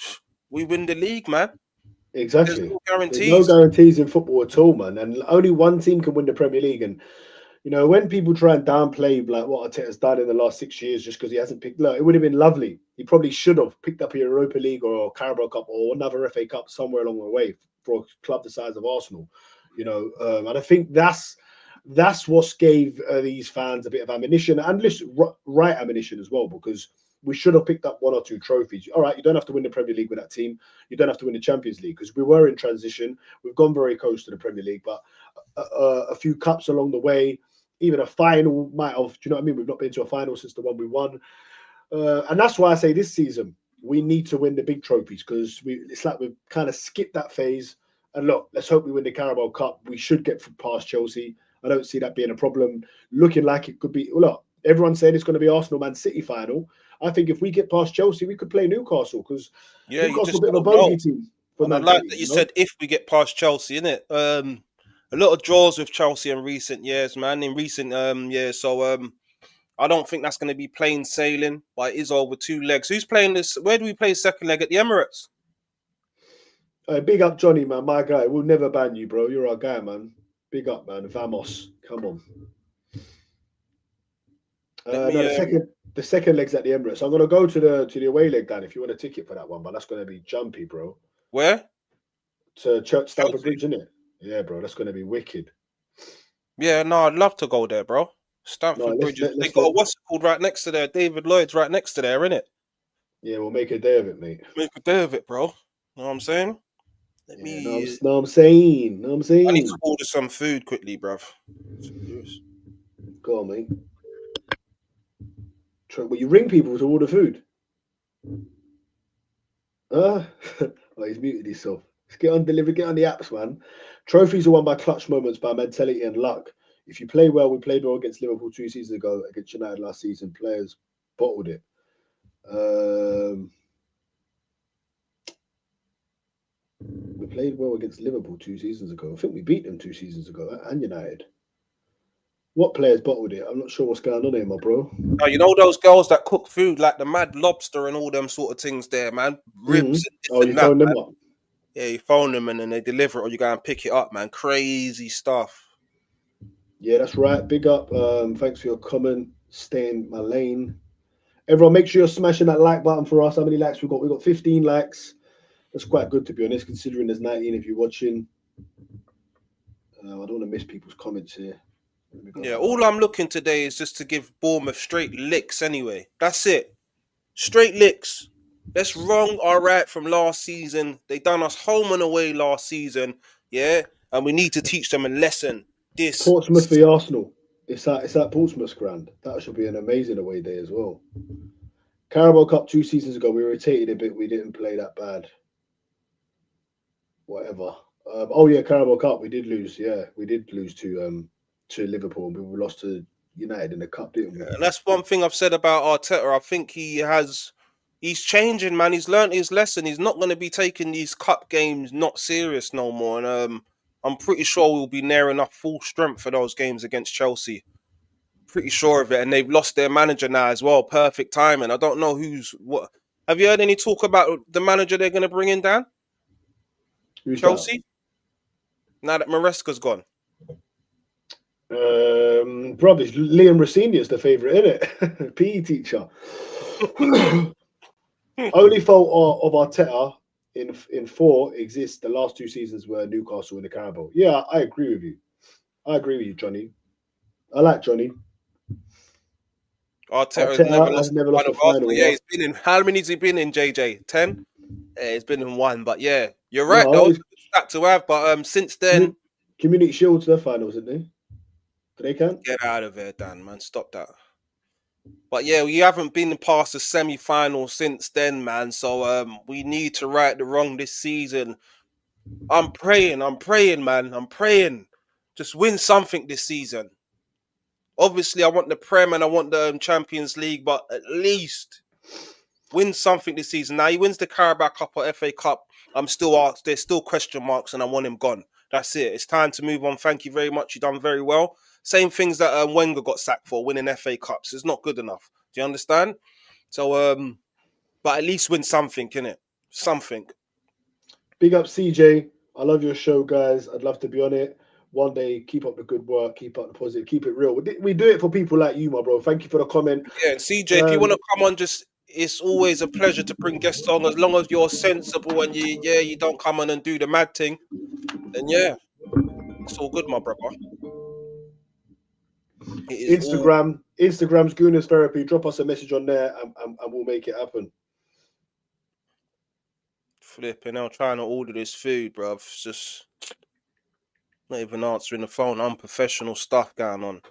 we win the league, man. There's Exactly. no There's no guarantees. guarantees in football at all, man. And only one team can win the Premier League. And you know, when people try and downplay like what Arteta's done in the last 6 years just because he hasn't picked, look, it would have been lovely. He probably should have picked up a Europa League or a Carabao Cup or another FA Cup somewhere along the way for a club the size of Arsenal. You know, and I think that's what gave these fans a bit of ammunition and listen, right ammunition as well because we should have picked up 1 or 2 trophies. All right, you don't have to win the Premier League with that team. You don't have to win the Champions League because we were in transition. We've gone very close to the Premier League, but a few cups along the way. Even a final might have, do you know what I mean? We've not been to a final since the one we won. And that's why I say this season, we need to win the big trophies because it's like we've kind of skipped that phase. And look, let's hope we win the Carabao Cup. We should get past Chelsea. I don't see that being a problem. Looking like it could be, well, look, Everyone's saying it's going to be Arsenal Man City final. I think if we get past Chelsea, we could play Newcastle because Yeah, you Newcastle a just bit of a don't know. bogey team for And I Man like City. that you said if we get past Chelsea, innit? A lot of draws with Chelsea in recent years, man. In recent years, so I don't think that's going to be plain sailing. But it is over 2 legs. Who's playing this? Where do we play second leg at the Emirates? Big up Johnny, man, my guy. We'll never ban you, bro. You're our guy, man. Big up, man. Vamos, come on. Let No, me the second leg's at the Emirates. I'm gonna go to the away leg, Dan. If you want a ticket for that one, but that's gonna be jumpy, bro. where? To Church Stamford Chelsea. Bridge, isn't it? Yeah, bro. That's gonna be wicked. Yeah, no, I'd love to go there, bro. No, Stamford let's Bridge. let, They let's got let. a what's it called right next to there. David Lloyd's right next to there, innit? Yeah, we'll make a day of it, mate. Make a day of it, bro. Know what I'm saying? Let Yeah, me. no, I'm saying, no, I'm I need to saying. order some food quickly, bruv. Go on, mate. Well, you ring people to order food. Oh, he's muted himself. Let's get on delivery, get on the apps, man. Trophies are won by clutch moments, by mentality and luck. If you play well, we played well against Liverpool 2 seasons ago, against United last season. Players bottled it. We played well against Liverpool 2 seasons ago. I think we beat them 2 seasons ago and United. What players bottled it? I'm not sure what's going on here, my bro. Now, you know those girls that cook food like the Mad Lobster and all them sort of things there, man? Ribs and this Oh, you and that, phoned them man. up? Yeah, you phone them and then they deliver it or you go and pick it up, man. Crazy stuff. Yeah, that's right. Big up. Thanks for your comment. Stay in my lane. Everyone, make sure you're smashing that like button for us. How many likes we got? We got 15 likes. That's quite good, to be honest, considering there's 19 if you're watching. I don't want to miss people's comments here. Yeah, all I'm looking today is just to give Bournemouth straight licks anyway. That's it. Straight licks. That's wrong or right from last season. They done us home and away last season, yeah? And we need to teach them a lesson. This Portsmouth v Arsenal. It's at Portsmouth's ground. That should be an amazing away day as well. Carabao Cup 2 seasons ago, we rotated a bit. We didn't play that bad. Whatever. Oh yeah, Carabao Cup. We did lose. Yeah, we did lose to Liverpool. We lost to United in the cup, didn't we? And that's one thing I've said about Arteta. I think he's changing, man. He's learned his lesson. He's not going to be taking these cup games not serious no more. And I'm pretty sure we'll be near enough full strength for those games against Chelsea. Pretty sure of it. And they've lost their manager now as well. Perfect timing. I don't know who's what. Have you heard any talk about the manager they're going to bring in, Dan? Who's that? Chelsea? Now that Maresca's gone. Probably Liam Rossini is the favourite, isn't it? PE teacher. Only fault of Arteta in four exists. The last 2 seasons were Newcastle in the Carabao. Yeah, I agree with you. I agree with you, Johnny. I like Johnny. Arteta Arteta has never lost one a of Arsenal. final. Yeah, Yeah. he's been in. How many has he been in, JJ? 10? Yeah, he's been in one. But yeah, you're right, No, though. it's It's a good stat to have. But since then, Community Shield's their finals, isn't they? They can. get out of here, Dan, man. Stop that. But yeah, we haven't been past the semi-final since then, man. So we need to right the wrong this season. I'm praying, man. I'm praying. Just win something this season. Obviously, I want the Prem and I want the Champions League, but at least win something this season. Now he wins the Carabao Cup or FA Cup. I'm still asked. There's still question marks, and I want him gone. That's it. It's time to move on. Thank you very much. You've done very well. Same things that Wenger got sacked for, winning FA Cups. It's not good enough. Do you understand? So, but at least win something, innit? Something. Big up CJ. I love your show, guys. I'd love to be on it. One day, keep up the good work, keep up the positive, keep it real. We do it for people like you, my bro. Thank you for the comment. Yeah, and CJ, if you want to come on, just it's always a pleasure to bring guests on. As long as you're sensible and you don't come on and do the mad thing, then yeah, it's all good, my brother. It is all Instagram's Gooners Therapy. Drop us a message on there and we'll make it happen. flipping out trying to order this food, bruv. It's just not even answering the phone. Unprofessional stuff going on.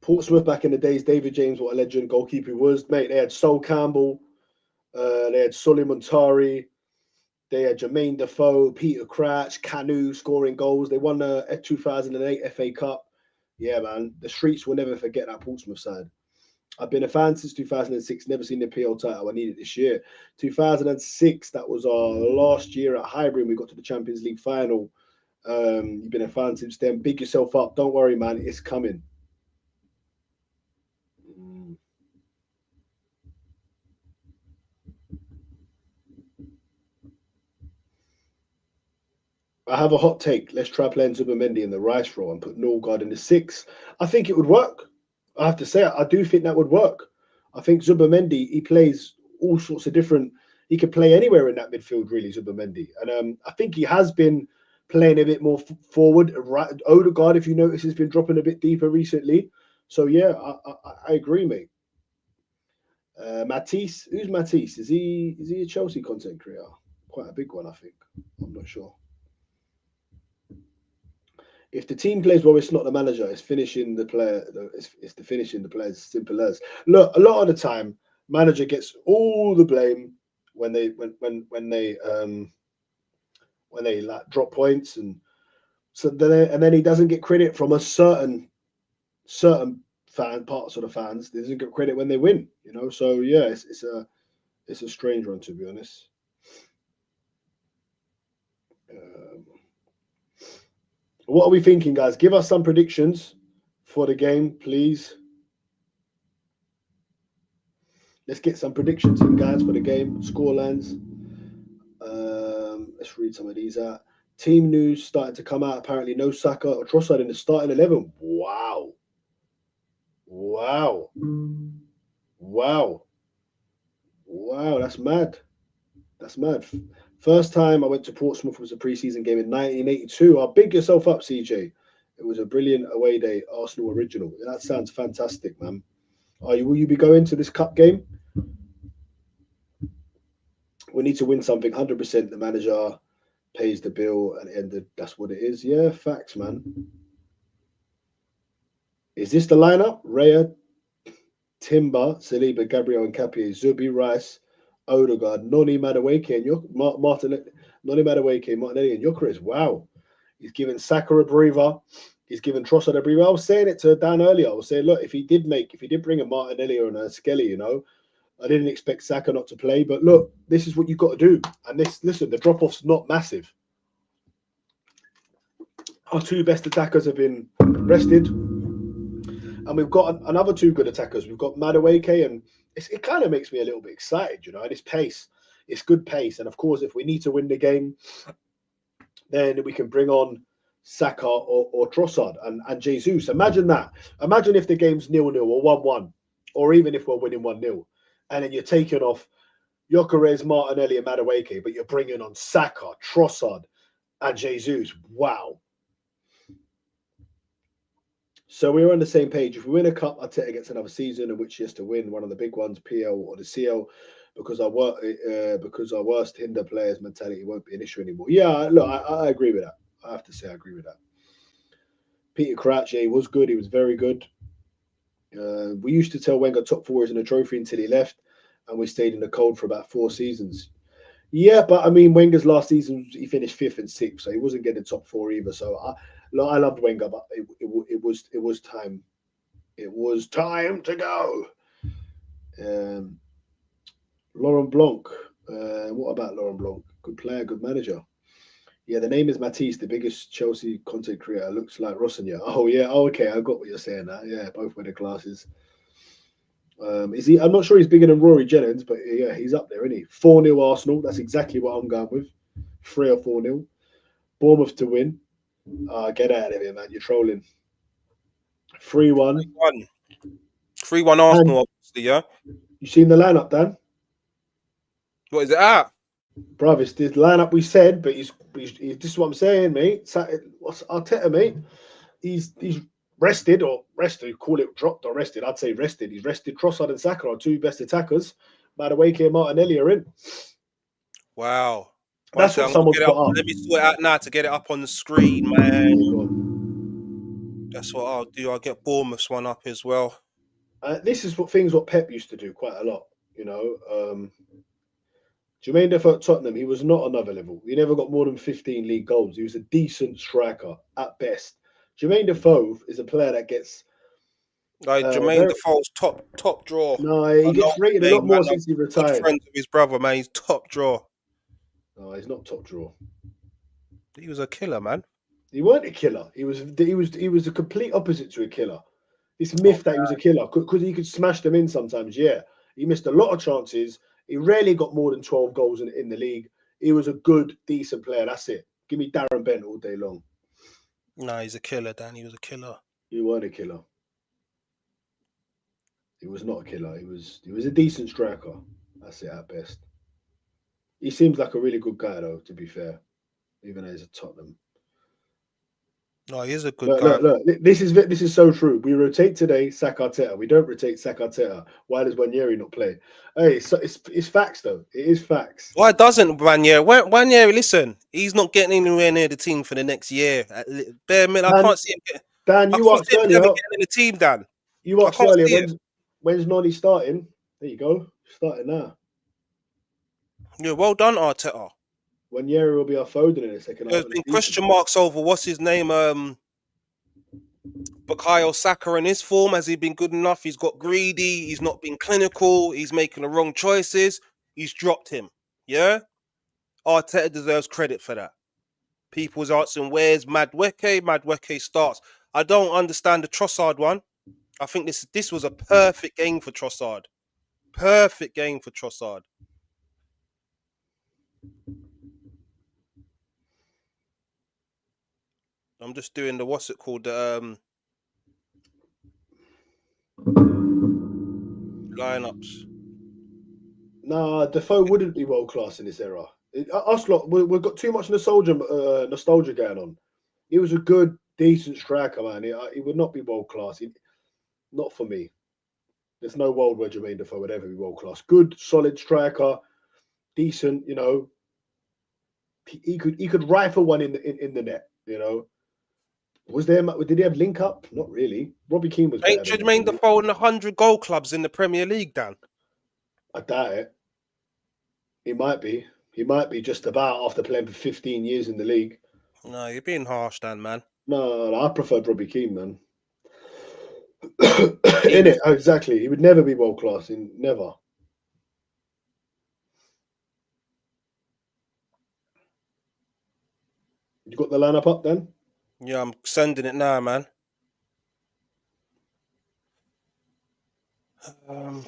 Portsmouth back in the days, David James, what a legend goalkeeper he was. Mate, they had Sol Campbell, they had Solly Montari, They had Jermaine Defoe, Peter Crouch, Canu scoring goals. They won the 2008 FA Cup. Yeah, man, the streets will never forget that Portsmouth side. I've been a fan since 2006, never seen the PL title. I need it this year. 2006, that was our last year at Highbury. We got to the Champions League final. You've been a fan since then. Big yourself up. Don't worry, man. It's coming. Mm. I have a hot take. Let's try playing Zubimendi in the rice role and put Norgard in the six. I think it would work. I have to say, I do think that would work. I think Zubimendi, he plays all sorts of different. He could play anywhere in that midfield, really, Zubimendi. And I think he has been playing a bit more forward. Right, Odegaard, if you notice, has been dropping a bit deeper recently. So yeah, I agree, mate. Matisse, who's Matisse? Is he a Chelsea content creator? Quite a big one, I think. I'm not sure. If the team plays well, it's not the manager. It's finishing the player. It's the finishing the player. As simple as. Look, a lot of the time, manager gets all the blame when they like drop points, and so then he doesn't get credit from a certain parts of the fans. He doesn't get credit when they win. So yeah, it's a strange one, to be honest. Um, what are we thinking, guys? Give us some predictions for the game, please. Let's get some predictions in, guys, for the game. Scorelines. Let's read some of these out. Team news starting to come out. Apparently, no Saka or Trossard in the starting 11. Wow. Wow. Wow. Wow. That's mad. That's mad. First time I went to Portsmouth was a pre-season game in 1982. I'll big yourself up, CJ. It was a brilliant away day, Arsenal original. That sounds fantastic, man. Will you be going to this cup game? We need to win something. 100%. The manager pays the bill, and that's what it is. Yeah, facts, man. Is this the lineup? Raya, Timber, Saliba, Gabriel, and Capie, Zubi, Rice, Odegaard, Noni Madueke, and Noni Madueke, Martinelli, and Gyökeres. Wow. He's given Saka a breather. He's given Trossard a breather. I was saying it to Dan earlier. I was saying, look, if he did bring a Martinelli or a Skelly, I didn't expect Saka not to play. But look, this is what you've got to do. And listen, the drop-off's not massive. Our two best attackers have been rested. And we've got another two good attackers. We've got Madueke, and it kind of makes me a little bit excited, and it's pace. It's good pace. And of course, if we need to win the game, then we can bring on Saka or Trossard and Jesus. Imagine that. Imagine if the game's 0-0 or 1-1, or even if we're winning 1-0, and then you're taking off Gyökeres, Martinelli, and Madueke, but you're bringing on Saka, Trossard, and Jesus. Wow. So we're on the same page. If we win a cup, Arteta gets another season in which he has to win one of the big ones, PL or the CL, because our worst hinder players mentality won't be an issue anymore. Yeah, look, I agree with that. I have to say I agree with that. Peter Crouch, he was good. He was very good. We used to tell Wenger top four isn't a trophy until he left, and we stayed in the cold for about 4 seasons. Yeah, but I mean, Wenger's last season, he finished 5th and 6th, so he wasn't getting top four either. So I loved Wenger, but it was time. It was time to go. Laurent Blanc. What about Laurent Blanc? Good player, good manager. Yeah, the name is Matisse, the biggest Chelsea content creator. Looks like Rossinier. Oh yeah. Oh, okay. I got what you're saying. Now. Yeah, both wear the glasses. Is he? I'm not sure he's bigger than Rory Jennings, but yeah, he's up there, isn't he? 4-0 Arsenal. That's exactly what I'm going with. 3 or 4-0. Bournemouth to win. Get out of here, man. You're trolling. 3-1. 3-1 Arsenal, obviously, yeah. You seen the lineup, Dan? What is it at? Bruv, it's the lineup we said, but he's this is what I'm saying, mate. What's Arteta, mate? He's rested or rested, call it dropped or rested. I'd say rested. He's rested Trossard and Saka, our two best attackers. Madueke and Martinelli are in. Wow. That's what someone's put up. Let me sort it out now to get it up on the screen, man. That's what I'll do. I'll get Bournemouth's one up as well. This is what Pep used to do quite a lot. Jermaine Defoe at Tottenham, he was not another level. He never got more than 15 league goals. He was a decent striker at best. Jermaine Defoe is a player that gets Like Jermaine very Defoe's top draw. no, I he know gets rated a the lot name, man. more I'm since he good retired. friends with his brother, man. He's top draw. No, he's not top draw. He was a killer, man. He weren't a killer. He was a complete opposite to a killer. This Oh, myth that he was a killer because he could smash them in sometimes. Yeah, he missed a lot of chances. He rarely got more than 12 goals in the league. He was a good, decent player. That's it. Give me Darren Bent all day long. nah, he's a killer, Dan. He was a killer. He weren't a killer. He was not a killer. He was a decent striker. That's it at best. He seems like a really good guy though. To be fair, even though he's a Tottenham. No, he is a good Look, guy. look, look. This is so true. We rotate today, sack Arteta. We don't rotate, sack Arteta. Why does Wanyeri not play? Hey, it's facts though. It is facts. Why doesn't Wanyeri, listen, he's not getting anywhere near the team for the next year. Bare minute, Dan, Dan, I you can't asked see him ever earlier. getting in the team, Dan. You I asked can't earlier. see it. When's Nani starting? There you go. Starting now. Yeah, well done, Arteta. Wanyeri will be our Foden in the second half There's of the been season. question marks over what's his name, Bukayo Saka and his form. Has he been good enough? He's got greedy. He's not been clinical. He's making the wrong choices. He's dropped him. Yeah, Arteta deserves credit for that. People's asking, where's Madweke? Madweke starts. I don't understand the Trossard one. I think this was a perfect game for Trossard. Perfect game for Trossard. I'm just doing the what's it called? The lineups. Nah, Defoe wouldn't be world class in this era. Us lot, we've got too much nostalgia going on. He was a good, decent striker, man. He would not be world class. Not for me. There's no world where Jermaine Defoe would ever be world class. Good, solid striker, decent. He could rifle one in the net. Did he have link up? Not really. Robbie Keane was Ain't better than him for Jermaine me. Defoe in the 100 goal clubs in the Premier League, Dan? I doubt it. He might be. He might be just about after playing for 15 years in the league. No, you're being harsh, Dan, man. No, I preferred Robbie Keane, man. He In was it, exactly. He would never be world class. Never. You got the lineup up then? Yeah, I'm sending it now, man.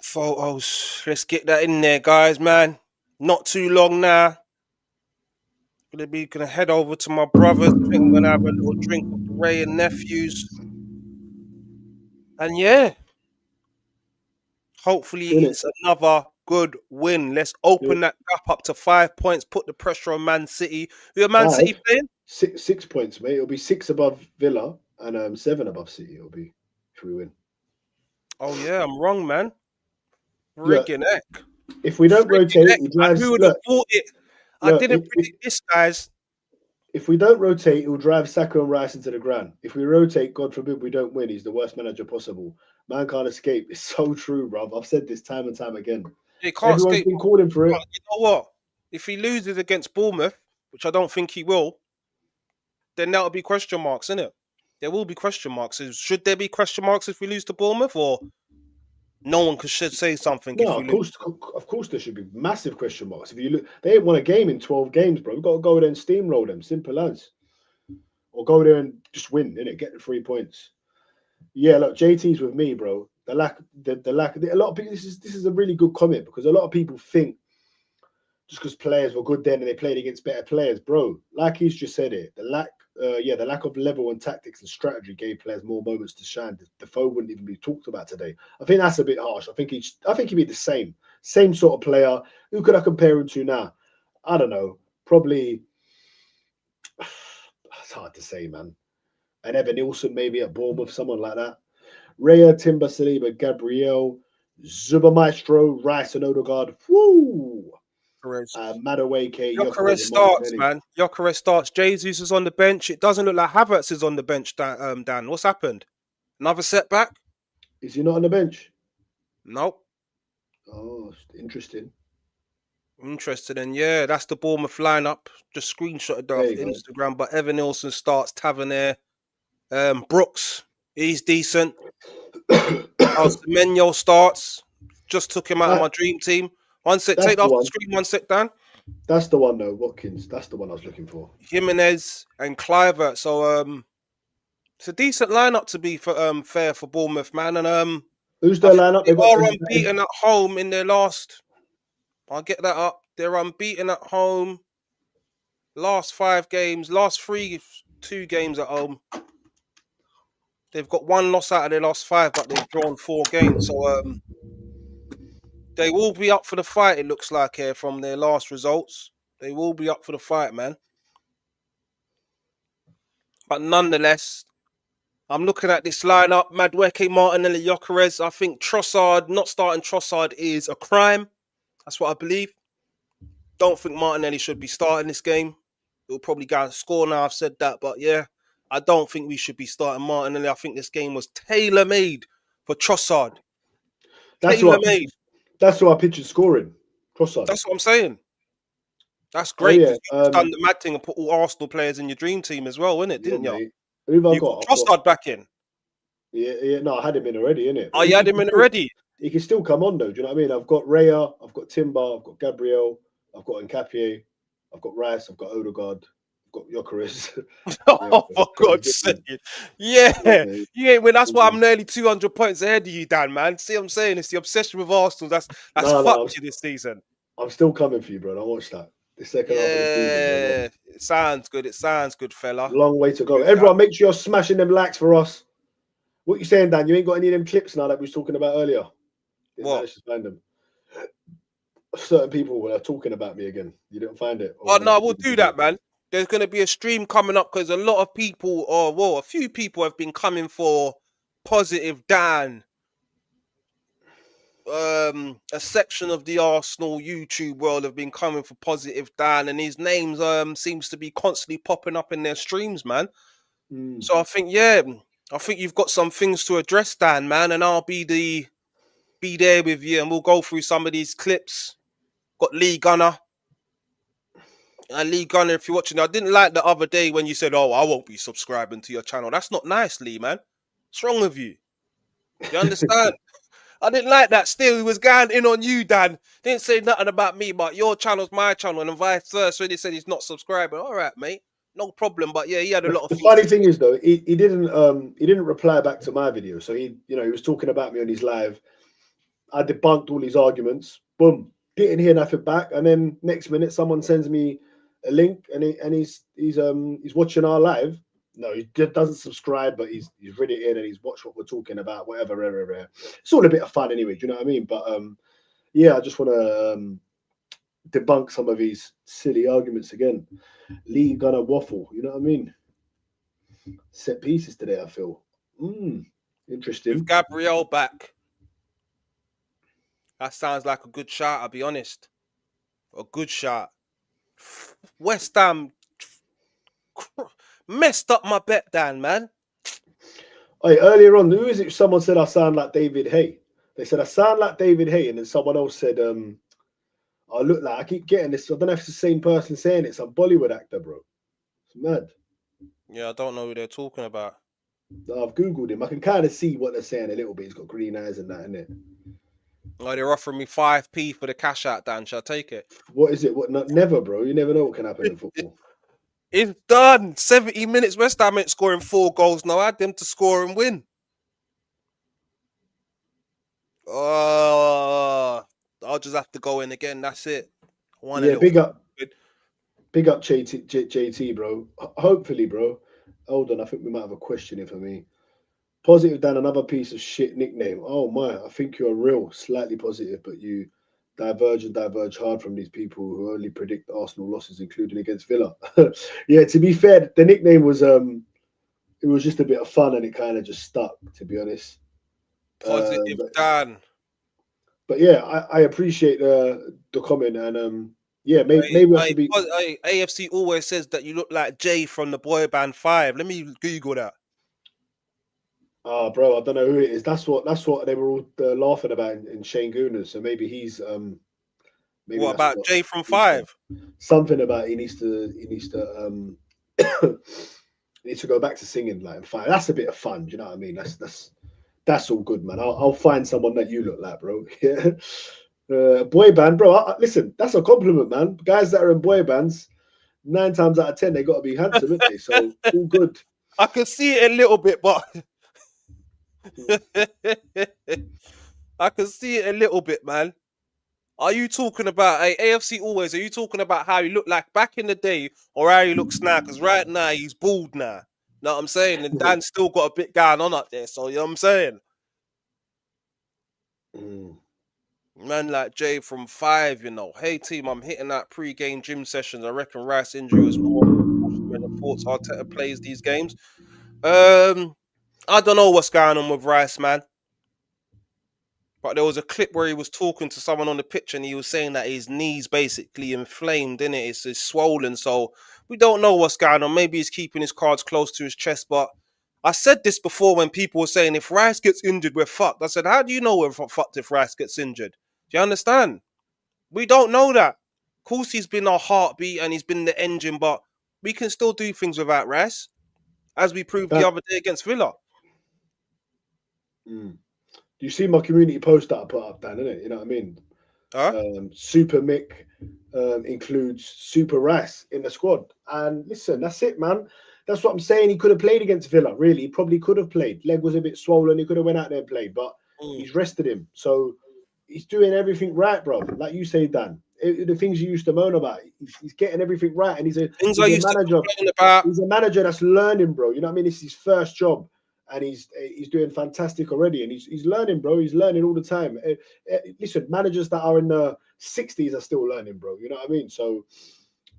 Photos. Let's get that in there, guys, man. Not too long now. Gonna head over to my brother's. I think I'm gonna have a little drink with the Ray and nephews. And yeah, hopefully In it. it's another good win. Let's open that gap up to 5 points. Put the pressure on Man City. Who are Man City 5, playing? 6 points, mate. It'll be 6 above Villa and 7 above City. It'll be if we win. Oh yeah, I'm wrong, man. Look, Friggin' heck. if we don't Friggin' rotate, heck, he man. drives. Who would have thought it? I Look. didn't predict this, guys. If we don't rotate, he'll drive Saka and Rice into the ground. If we rotate, God forbid we don't win, he's the worst manager possible. Man can't escape. It's so true, bruv. I've said this time and time again. He can't Everyone's escape. been calling for it. But you know what? If he loses against Bournemouth, which I don't think he will, then that'll be question marks, isn't it? There will be question marks. Should there be question marks if we lose to Bournemouth, or no one should say something if No, we lose? of course, there should be massive question marks. If you look, they ain't won a game in 12 games, bro. We've got to go there and steamroll them. Simple as. Or go there and just win, innit? Get the 3 points. Yeah, look, JT's with me, bro. The lack. A lot of people. This is a really good comment because a lot of people think just because players were good then and they played against better players, bro. Like he's just said it, the lack of level and tactics and strategy gave players more moments to shine. Defoe wouldn't even be talked about today. I think that's a bit harsh. I think he'd be the same sort of player. Who could I compare him to now? I don't know. Probably it's hard to say, man. And Evan Nilsson maybe at Bournemouth, someone like that. Raya, Timber, Saliba, Gabriel, Zuba Maestro, Rice and Odegaard. Woo! Madueke, Gyökeres Gyökeres and starts, Martinelli. man. Gyökeres starts. Jesus is on the bench. It doesn't look like Havertz is on the bench, Dan. What's happened? Another setback? Is he not on the bench? Nope. Oh, interesting. Interested, and yeah, that's the Bournemouth lineup. Just screenshotted There off you go. Instagram. But Evan Nilsson starts, Tavernier, Brooks, he's decent. Semenyo starts. Just took him out of my that dream team. One sec, that's take the off the one. screen. One sec, Dan. That's the one though, Watkins. That's the one I was looking for. Jimenez and Clivert. So it's a decent lineup to be fair for Bournemouth, man. And Who's I their think lineup? they They got are unbeaten at home in their last. I'll get that up. They're unbeaten at home. Last 5 games, last 2 games at home. They've got 1 loss out of their last 5, but they've drawn 4 games. So they will be up for the fight. It looks like here from their last results. They will be up for the fight, man. But nonetheless, I'm looking at this lineup: Madueke, Martinelli, Cherries. I think Trossard, not starting Trossard is a crime. That's what I believe. Don't think Martinelli should be starting this game. He'll probably go and score now. I've said that, but yeah, I don't think we should be starting Martinelli. I think this game was tailor-made for Trossard. That's who I Tailor-made. pictured. That's who I pictured scoring. Trossard. That's what I'm saying. That's Oh great yeah. because you've done the mad thing and put all Arsenal players in your dream team as well, innit? Yeah, Didn't you? mate. Who've I You got got? I've got. Trossard back in. Yeah. No, I had him in already, innit? Oh, But you had him in already. he can still come on though. Do you know what I mean? I've got Raya, I've got Timber, I've got Gabriel, I've got Nkapie, I've got Rice, I've got Odegaard, I've got Jokeris. Yeah, Oh, for pretty God's different. sake. Yeah, Yeah. mate. You ain't win. That's why I'm nearly 200 points ahead of you, Dan, man. See what I'm saying? It's the obsession with Arsenal. That's No, fucked you this season. I'm still coming for you, bro. I watch that. The second half of the season, man. Yeah. It sounds good. It sounds good, fella. Long way to go. Do that. Everyone, make sure you're smashing them likes for us. What you saying, Dan? You ain't got any of them clips now that we was talking about earlier? Didn't What? manage to find them. Certain people were talking about me again. You didn't find it? Or Oh, you want no, me to we'll do it do again? that, man. There's going to be a stream coming up because a lot of people, or well, a few people have been coming for positive Dan. A section of the Arsenal YouTube world have been coming for positive Dan, and his names seems to be constantly popping up in their streams, man. So I think, yeah, I think you've got some things to address, Dan, man, and I'll be there with you, and we'll go through some of these clips. Got Lee Gunner. Lee Gunner, if you're watching, I didn't like the other day when you said, "Oh, I won't be subscribing to your channel." That's not nice, Lee, man. What's wrong with you? You understand? I didn't like that. Still, he was going in on you, Dan. Didn't say nothing about me, but your channel's my channel, and vice versa. So he said he's not subscribing. All right, mate, no problem. But yeah, he had a lot of The things funny to say. thing is though, he didn't reply back to my video. So he was talking about me on his live. I debunked all his arguments. Boom, didn't hear nothing back. And then next minute, someone sends me a link, and he's watching our live. No, he doesn't subscribe, but he's read it in and he's watched what we're talking about. Whatever, rare. It's all a bit of fun anyway. Do you know what I mean? But yeah, I just want to debunk some of these silly arguments again. Lee gonna waffle. You know what I mean? Set pieces today. I feel. With Interesting. Gabriel back, that sounds like a good shot. I'll be honest, a good shot. West Ham messed up my bet, Dan, man. Hey, earlier on, who is it? Someone said I sound like David Hay. They said I sound like David Hay, and then someone else said, I look like I keep getting this. I don't know if it's the same person saying it. Some Bollywood actor, bro. It's mad. Yeah, I don't know who they're talking about. I've googled him. I can kind of see what they're saying a little bit. He's got green eyes and that, isn't it? Oh, they're offering me 5p for the cash out, Dan. Shall I take it? What is it? What? Not, never, bro. You never know what can happen in football. It's done. 70 minutes. West Ham ain't scoring 4 goals now. I had them to score and win. I'll just have to go in again. That's it. Yeah, big up JT, bro. Hopefully, bro. Hold on, I think we might have a question here for me. Positive Dan, another piece of shit nickname. Oh my, I think you're real, slightly positive, but you diverge hard from these people who only predict Arsenal losses, including against Villa. Yeah, to be fair, the nickname was it was just a bit of fun and it kind of just stuck, to be honest. Positive But, Dan. but yeah, I appreciate the comment and yeah, maybe I should be. AFC always says that you look like Jay from the boy band 5. Let me Google that. Ah, bro, I don't know who it is. That's what they were all laughing about in Shane Gooners. So maybe he's Maybe What that's about what Jay from he needs to, 5? something about he needs to he needs to go back to singing like fine. That's a bit of fun. Do you know what I mean? That's all good, man. I'll find someone that you look like, bro. Yeah. Boy band, bro. Listen, that's a compliment, man. Guys that are in boy bands, 9 times out of 10, they got to be handsome, aren't they? So all good. I can see it a little bit, but I can see it a little bit, man. Are you talking about AFC always? Are you talking about how he looked like back in the day or how he looks now? Because right now he's bald now. Know what I'm saying? And Dan's still got a bit going on up there. So, you know what I'm saying? Mm. Man like Jay from 5, you know. Hey, team, I'm hitting that pre-game gym sessions. I reckon Rice injury was more than the thoughts Arteta plays these games. I don't know what's going on with Rice, man. But there was a clip where he was talking to someone on the pitch and he was saying that his knee's basically inflamed, innit? It's swollen. So we don't know what's going on. Maybe he's keeping his cards close to his chest. But I said this before when people were saying if Rice gets injured, we're fucked. I said, how do you know we're fucked if Rice gets injured? Do you understand? We don't know that. Of course, he's been our heartbeat and he's been the engine, but we can still do things without Rice, as we proved the That, other day against Villa. mm. You see my community post that I put up, Dan, innit? You know what I mean? Huh? Super Mick includes Super Rice in the squad. And listen, that's it, man. That's what I'm saying. He could have played against Villa, really. He probably could have played. Leg was a bit swollen. He could have went out there and played, but Mm. he's rested him. So he's doing everything right, bro. Like you say, Dan. The things you used to moan about, he's getting everything right. And Things I he's a used to manager. complain about. He's a manager that's learning, bro. You know what I mean? It's his first job, and he's doing fantastic already. And he's learning, bro. He's learning all the time. Listen, managers that are in the 60s are still learning, bro. You know what I mean? So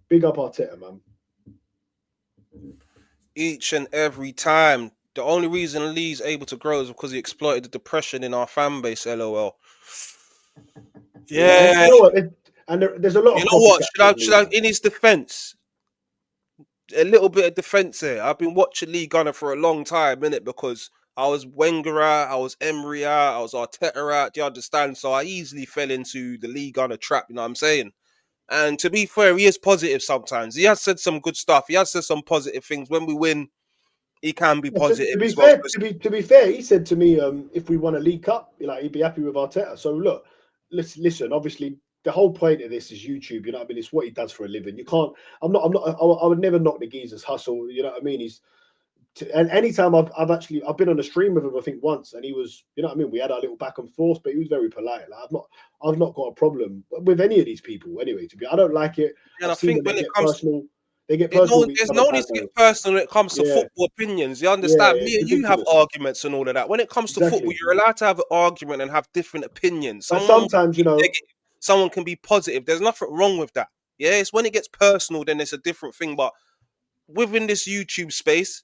big up Arteta, man. Each and every time. The only reason Lee's able to grow is because he exploited the depression in our fan base. LOL. Yeah, and Yeah. you know what? There's a lot You of know what? copycats with Should Lee. I in his defense? A little bit of defense here. I've been watching Lee Gunner for a long time, innit? Because I was Wenger out, I was Emery out, I was Arteta out. Do you understand? So I easily fell into the Lee Gunner trap. You know what I'm saying? And to be fair, he is positive sometimes. He has said some good stuff. He has said some positive things. When we win, he can be positive To be as well. fair, to be fair, he said to me, if we won a League Cup, like he'd be happy with Arteta. So look, listen. Obviously, the whole point of this is YouTube. You know what I mean? It's what he does for a living. You can't. I'm not. I would never knock the geezer's hustle. You know what I mean? And anytime I've been on a stream with him, I think once, and he was, you know what I mean? We had our little back and forth, but he was very polite. Like I've not got a problem with any of these people anyway. I don't like it. And I've I seen think them. They when it get comes personal. They get personal with each there's other. no need to get personal when it comes to Yeah, football opinions. You yeah, understand? Me it's and you have ridiculous. arguments and all of that. When it comes to football, Exactly. you're allowed to have an argument and have different opinions. But Someone might sometimes, be negative, someone can be positive. There's nothing wrong with that. Yeah, it's when it gets personal, then it's a different thing. But within this YouTube space,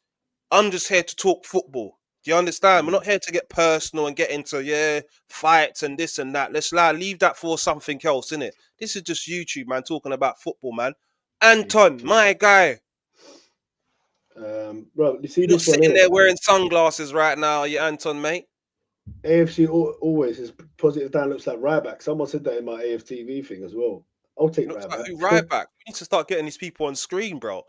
I'm just here to talk football. Do you understand? We're not here to get personal and get into fights and this and that. Let's leave that for something else, innit? This is just YouTube, man, talking about football, man. Anton, exactly. my guy. Bro, you see You're not this one, sitting innit? there wearing sunglasses right now, are you, Anton, mate? AFC always is positive. Dan looks like Ryback. Someone said that in my AFTV thing as well. I'll take Looks like Ryback. who? Ryback. We need to start getting these people on screen, bro.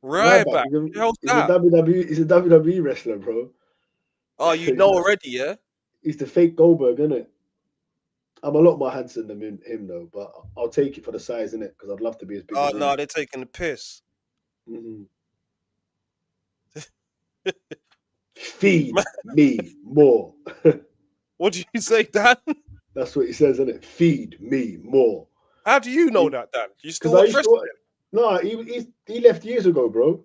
Ryback Ryback. Who the hell's is a that? WWE. He's a WWE wrestler, bro. Oh, you know already, yeah? He's the fake Goldberg, isn't it? I'm a lot more handsome than him though, but I'll take it for the size, innit? Because I'd love to be as big Oh, as him. no, they're taking the piss. Mhm. Feed me more. What do you say, Dan? That's what he says, isn't it? Feed me more. How do you know that, Dan? You still Because I watch used to wrestling? watch. No, he left years ago, bro.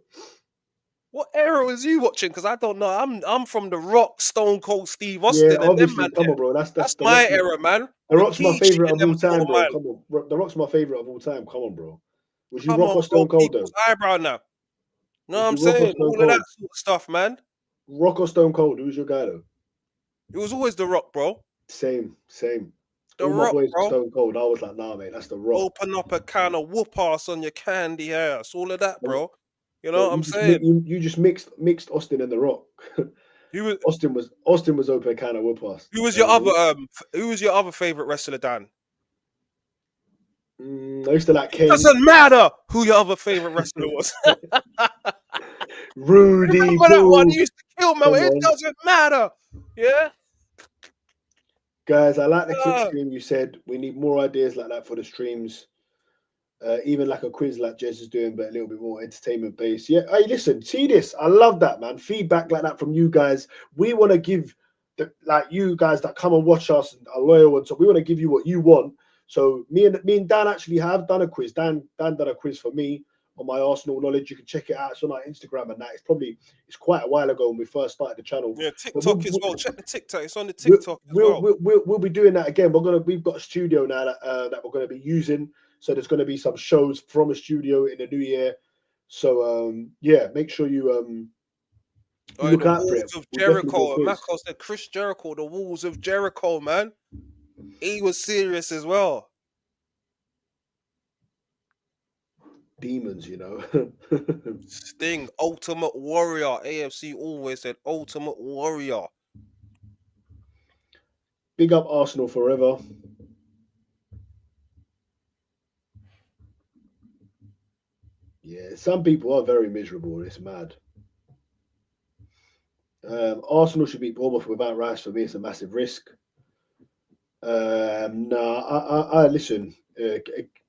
What era was you watching? Because I don't know. I'm from The Rock, Stone Cold Steve Yeah, Austin, and them obviously. man Come there. on, bro. That's That's the my Rock's era, man. the Rock's my Rikishi favorite and of them all sort time, of bro. man. Come on, the Rock's my favorite of all time. Come on, bro. Was you Come Rock on, or bro. Stone Cold People's though? eyebrow now. Know what Was I'm you Rock or saying? Stone All of that Cold? sort of stuff, man. Rock or Stone Cold? Who's your guy though? It was always The Rock, bro. Same. The All my Rock, boys were bro. Stone Cold. I was like, nah, mate, that's the Rock. Open up a can of whoop ass on your candy ass. All of that, bro. You know Bro, what I'm saying? you just mixed Austin and the Rock. Who was Austin was open a can of whoop ass. who was your other who was your other favorite wrestler, Dan? I used to like Kane, Doesn't matter who your other favorite wrestler was. Rudy, Remember that one? Bill. He used to kill me. Come It on, doesn't matter. Yeah. guys. I like the clip Uh, stream. You said we need more ideas like that for the streams. Even like a quiz like Jez is doing, but a little bit more entertainment based. Yeah. Hey, listen, see this. I love that, man. Feedback like that from you guys. We want to give like you guys that come and watch us and are loyal and so we want to give you what you want. So me and Dan actually have done a quiz. Dan done a quiz for me on my Arsenal knowledge. You can check it out. It's on our Instagram and that. It's quite a while ago when we first started the channel. yeah, But TikTok as well. Check the TikTok. It's on the we'll, TikTok as we'll, well. we'll, we'll, we'll be doing that again. We've got a studio now that we're going to be using. So there's going to be some shows from a studio in the new year. So yeah, make sure you Oh, look the out for it. Walls of We'll definitely do a Jericho. quiz. Macth said Chris Jericho, the Walls of Jericho, man. He was serious as well. Demons, you know. Sting, Ultimate Warrior. AFC always said Ultimate Warrior. Big up Arsenal forever. Yeah, some people are very miserable. It's mad. Arsenal should beat Bournemouth without Rice. For me, it's a massive risk. No, I listen.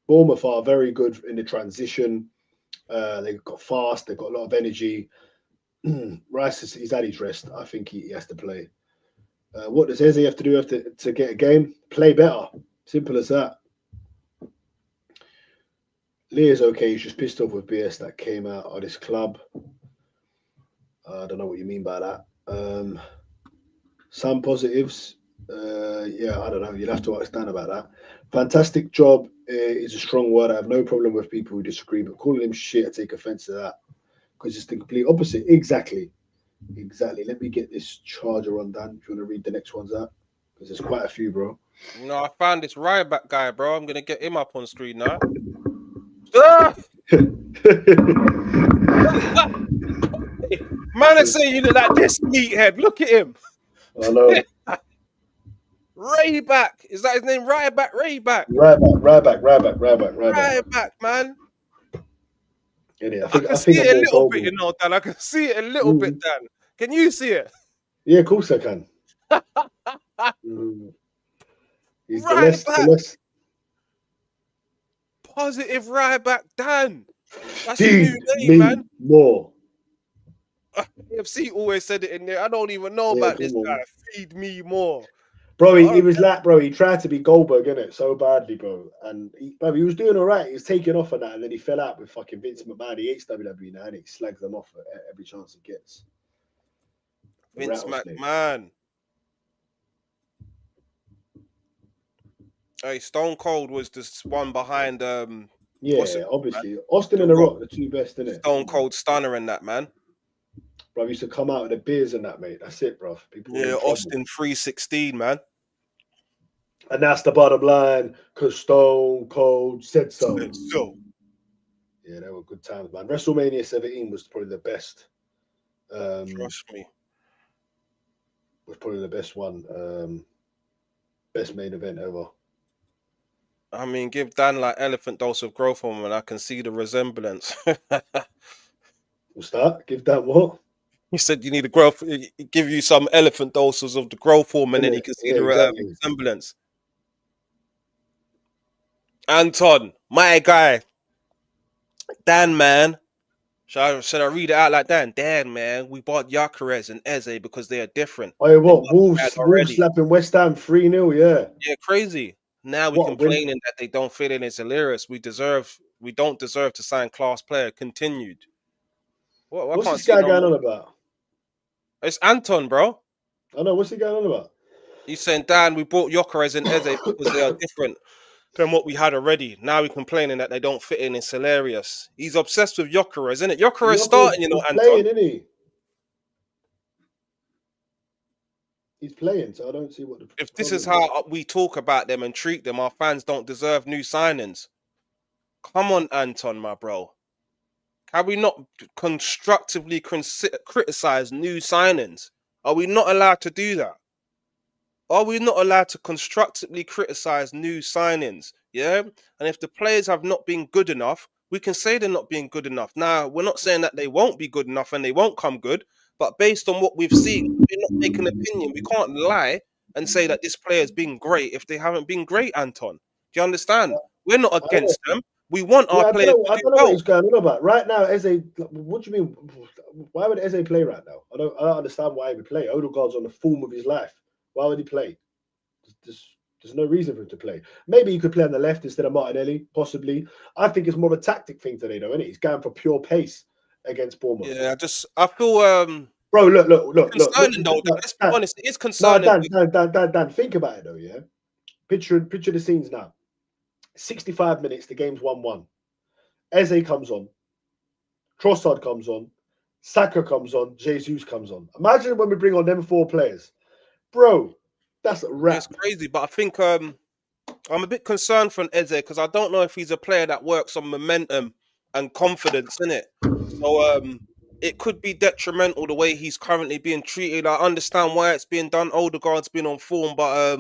Bournemouth are very good in the transition. They've got fast. They've got a lot of energy. Rice, he's had his rest. I think he has to play. What does Eze have to do to get a game? Play better. Simple as that. Leah's okay. He's just pissed off with BS that came out of this club. I don't know what you mean by that. Some positives. Yeah, I don't know. You'll have to ask Dan about that. Fantastic job is a strong word. I have no problem with people who disagree, but calling him shit, I take offense to that because it's the complete opposite. Exactly. Let me get this charger on, Dan. If you want to read the next ones out, because there's quite a few, bro. No, I found this Ryback guy, bro. I'm gonna get him up on screen now. Ah! Man, I say you look like this meathead. Look at him. I know. Rayback. Is that his name? Ryback, Rayback. Ryback. Ryback, man. Yeah, I I can think see I'm it a more little bit, global. you know, Dan. I can see it a little bit, Dan. Can you see it? Yeah, of course I can. Mm. He's the Ryback. less Positive Ryback, Dan. That's your new feed name, man. me more. AFC always said it in there. I don't even know Yeah, about come this guy. on. Feed me more. Bro, All he right. was like, bro, he tried to be Goldberg, innit? So badly, bro. And he was doing all right. He was taking off on that, and then he fell out with fucking Vince McMahon. He hates WWE now, and he slags them off at every chance he gets. The Vince rattlesnake. McMahon. Hey, Stone Cold was this one behind what's it Yeah, called, man? obviously. Austin The and The Rock. Rock, the two best, innit? Stone Come on. Cold Stunner and that, man. Bro, used to come out with the beers and that, mate. That's it, bro. People were Yeah, in trouble. Austin 316, man. And that's the bottom line, because Stone Cold said so. So Yeah, they were good times, man. WrestleMania 17 was probably the best. trust me. Was probably the best one. Best main event ever. I mean, give Dan like elephant dose of growth hormone, and I can see the resemblance. What's that? Give that what? He said you need a growth, give you some elephant doses of the growth hormone, and you can see Yeah, the exactly. resemblance. Anton, my guy, Dan, man. Should I read it out like Dan? Dan, man, we bought Yacarez and Eze because they are different Oh, yeah, than what? what we had Wolves already. slapping West Ham 3-0, yeah. Yeah, crazy. Now we What a win. complaining that they don't fit in. It's hilarious. We don't deserve to sign class player. Continued. What? I What's can't this see guy no going more. on about? It's Anton, bro. I know, what's he going on about? He's saying, Dan, we bought Yokerez and Eze because they are different than what we had already. Now we're complaining that they don't fit in. It's hilarious. He's obsessed with Yokerez, isn't it? Yokerez Yokeres starting, you know, is Anton. playing, isn't he? He's playing, so I don't see what the If this is problem is. how we talk about them and treat them, our fans don't deserve new signings. Come on, Anton, my bro. Can we not constructively criticize new signings? Are we not allowed to do that? Are we not allowed to constructively criticize new signings? Yeah, and if the players have not been good enough, we can say they're not being good enough. Now, we're not saying that they won't be good enough and they won't come good, but based on what we've seen, we're not making an opinion. We can't lie and say that this player's been great if they haven't been great, Anton. Do you understand? We're not I don't know. against them. We want our Yeah, players to I do don't know what well. he's going on about right now. Eze, what do you mean? Why would Eze play right now? I don't understand why he would play. Odegaard's on the form of his life. Why would he play? There's no reason for him to play. Maybe he could play on the left instead of Martinelli, possibly. I think it's more of a tactic thing today, though, isn't it? He's going for pure pace against Bournemouth. Yeah, I feel Bro, look. concerning though. Let's be Dan, honest, it is no, concerning. Dan. Think about it though, yeah. Picture the scenes now. 65 minutes, the game's 1-1. Eze comes on, Trossard comes on, Saka comes on, Jesus comes on. Imagine when we bring on them 4 players. Bro, that's a Yeah, it's wrap. crazy, but I think I'm a bit concerned for Eze because I don't know if he's a player that works on momentum and confidence in it. So it could be detrimental the way he's currently being treated. I understand why it's being done. Odegaard's been on form, but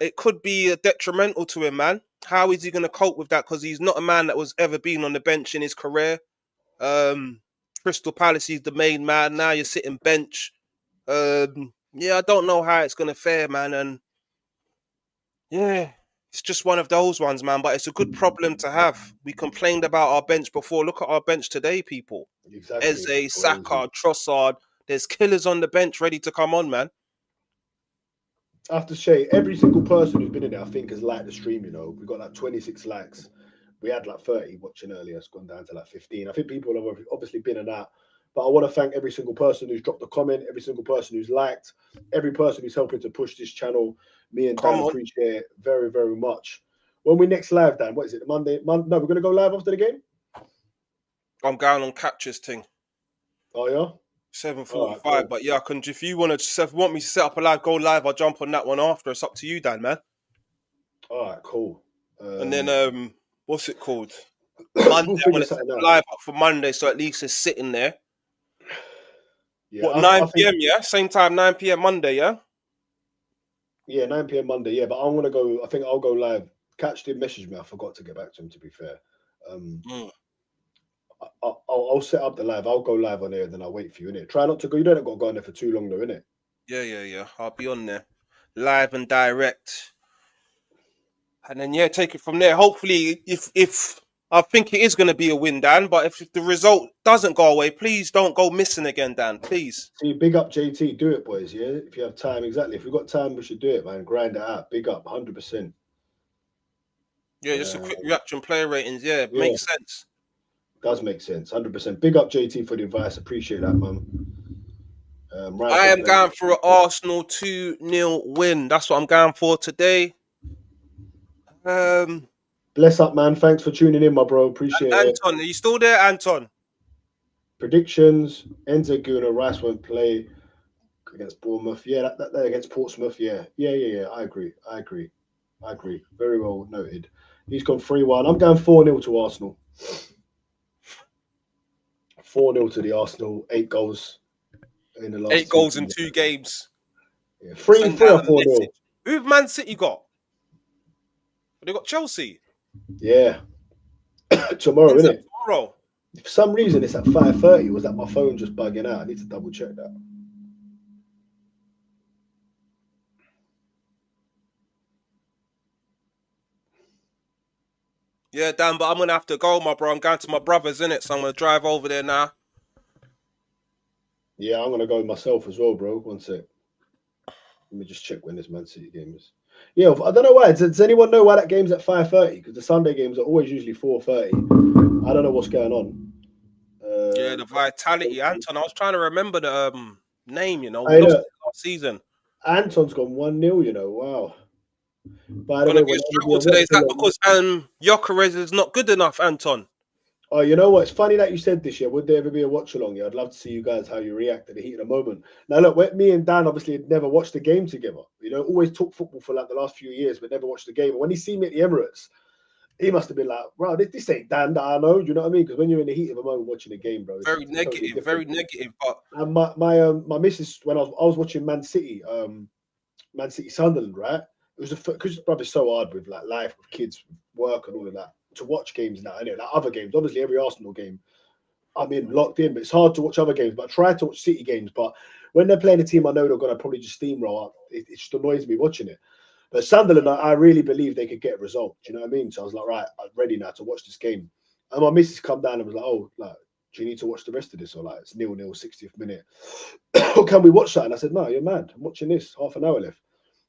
it could be detrimental to him, man. How is he going to cope with that? Because he's not a man that was ever been on the bench in his career. Um, Crystal Palace, he's the main man. Now you're sitting bench. Yeah, I don't know how it's going to fare, man, and yeah, it's just one of those ones, man. But it's a good problem to have. We complained about our bench before. Look at our bench today, people. Exactly. Eze, Crazy. Saka, Trossard. There's killers on the bench ready to come on, man. I have to say, every single person who's been in there, I think, has liked the stream. We got like 26 likes. We had like 30 watching earlier. It's gone down to like 15. I think people have obviously been in that. But I want to thank every single person who's dropped a comment, every single person who's liked, every person who's helping to push this channel. Me and Dan Come on. appreciate it very, very much. When we next live, Dan, what is it? Monday? No, we're going to go live after the game? I'm going on Catcher's thing. Oh, yeah? All right, 7:45. cool. But yeah, I can if you want me to set up a live, go live, I'll jump on that one after. It's up to you, Dan, man. All right, cool. And then what's it called? We'll Monday, I'm figure gonna set something the out. live up for Monday, so at least it's sitting there. Yeah, What, I 9 think p.m. Yeah, same time, 9 p.m. Monday, yeah. Yeah, 9 p.m. Monday. Yeah, but I'm gonna go. I think I'll go live. Catch did message me. I forgot to get back to him. To be fair, Mm. I'll set up the live. I'll go live on there, then I'll wait for you in it. Try not to go. You don't got to go on there for too long, though, innit? Yeah. I'll be on there, live and direct, and then yeah, take it from there. Hopefully, if I think it is going to be a win, Dan. But if the result doesn't go away, please don't go missing again, Dan. Please. See, big up JT. Do it, boys. Yeah, if you have time, exactly. If we've got time, we should do it, man. Grind it out. Big up, 100%. Yeah, just a quick reaction, player ratings. Yeah, Yeah, makes sense. does make sense. 100%. Big up JT for the advice. Appreciate that, man. Right I foot am player. going for an Arsenal 2-0 win. That's what I'm going for today. Bless up, man. Thanks for tuning in, my bro. Appreciate it. Anton, are you still there, Anton? Predictions: Enzo Guna, Rice won't play against Bournemouth. Yeah, that against Portsmouth. Yeah. I agree. Very well noted. He's gone 3-1. I'm going 4-0 to Arsenal. 4-0 to the Arsenal. 8 goals in the last 8 two goals in games. 2 games. Yeah, Send three or out a 4-0. message. Who have Man City got? They got Chelsea. Yeah. Tomorrow, When's that? innit? Tomorrow. For some reason, it's at 5:30. Was that my phone just bugging out? I need to double check that. Yeah, Dan, but I'm going to have to go, my bro. I'm going to my brother's, innit? So I'm going to drive over there now. Yeah, I'm going to go myself as well, bro. One sec. Let me just check when this Man City game is. Yeah, I don't know why. Does anyone know why that game's at 5:30? Because the Sunday games are always usually 4:30. I don't know what's going on. Yeah, the vitality. Anton, I was trying to remember the name, you know. We Hey, lost look, it last season. Anton's gone 1-0, Wow. By the Gonna way, be a when there will be struggle a today. Is watch that along. because Gyökeres is not good enough, Anton? Oh, you know what? It's funny that you said this. Yeah, would there ever be a watch along? Yeah, I'd love to see you guys how you react to the heat of the moment. Now, look, me and Dan obviously had never watched the game together. Always talk football for like the last few years, but never watched the game. And when he seen me at the Emirates, he must have been like, "Bro, this ain't Dan that I know." Do you know what I mean? Because when you're in the heat of a moment watching a game, bro, Very it's a totally negative, different very thing. negative. But And my missus, when I was watching Man City Sunderland, right? was because brother, it's so hard with like life, with kids, work, and all of that to watch games now. Anyway, like other games, obviously every Arsenal game I'm in locked in, but it's hard to watch other games. But I try to watch City games. But when they're playing a team I know they're gonna probably just steamroll up, it just annoys me watching it. But Sunderland, I really believe they could get a result. Do you know what I mean? So I was like, right, I'm ready now to watch this game. And my missus come down and was like, oh, like, do you need to watch the rest of this? Or like, it's 0-0, 60th minute. Or can we watch that? And I said, no, you're mad. I'm watching this. Half an hour left.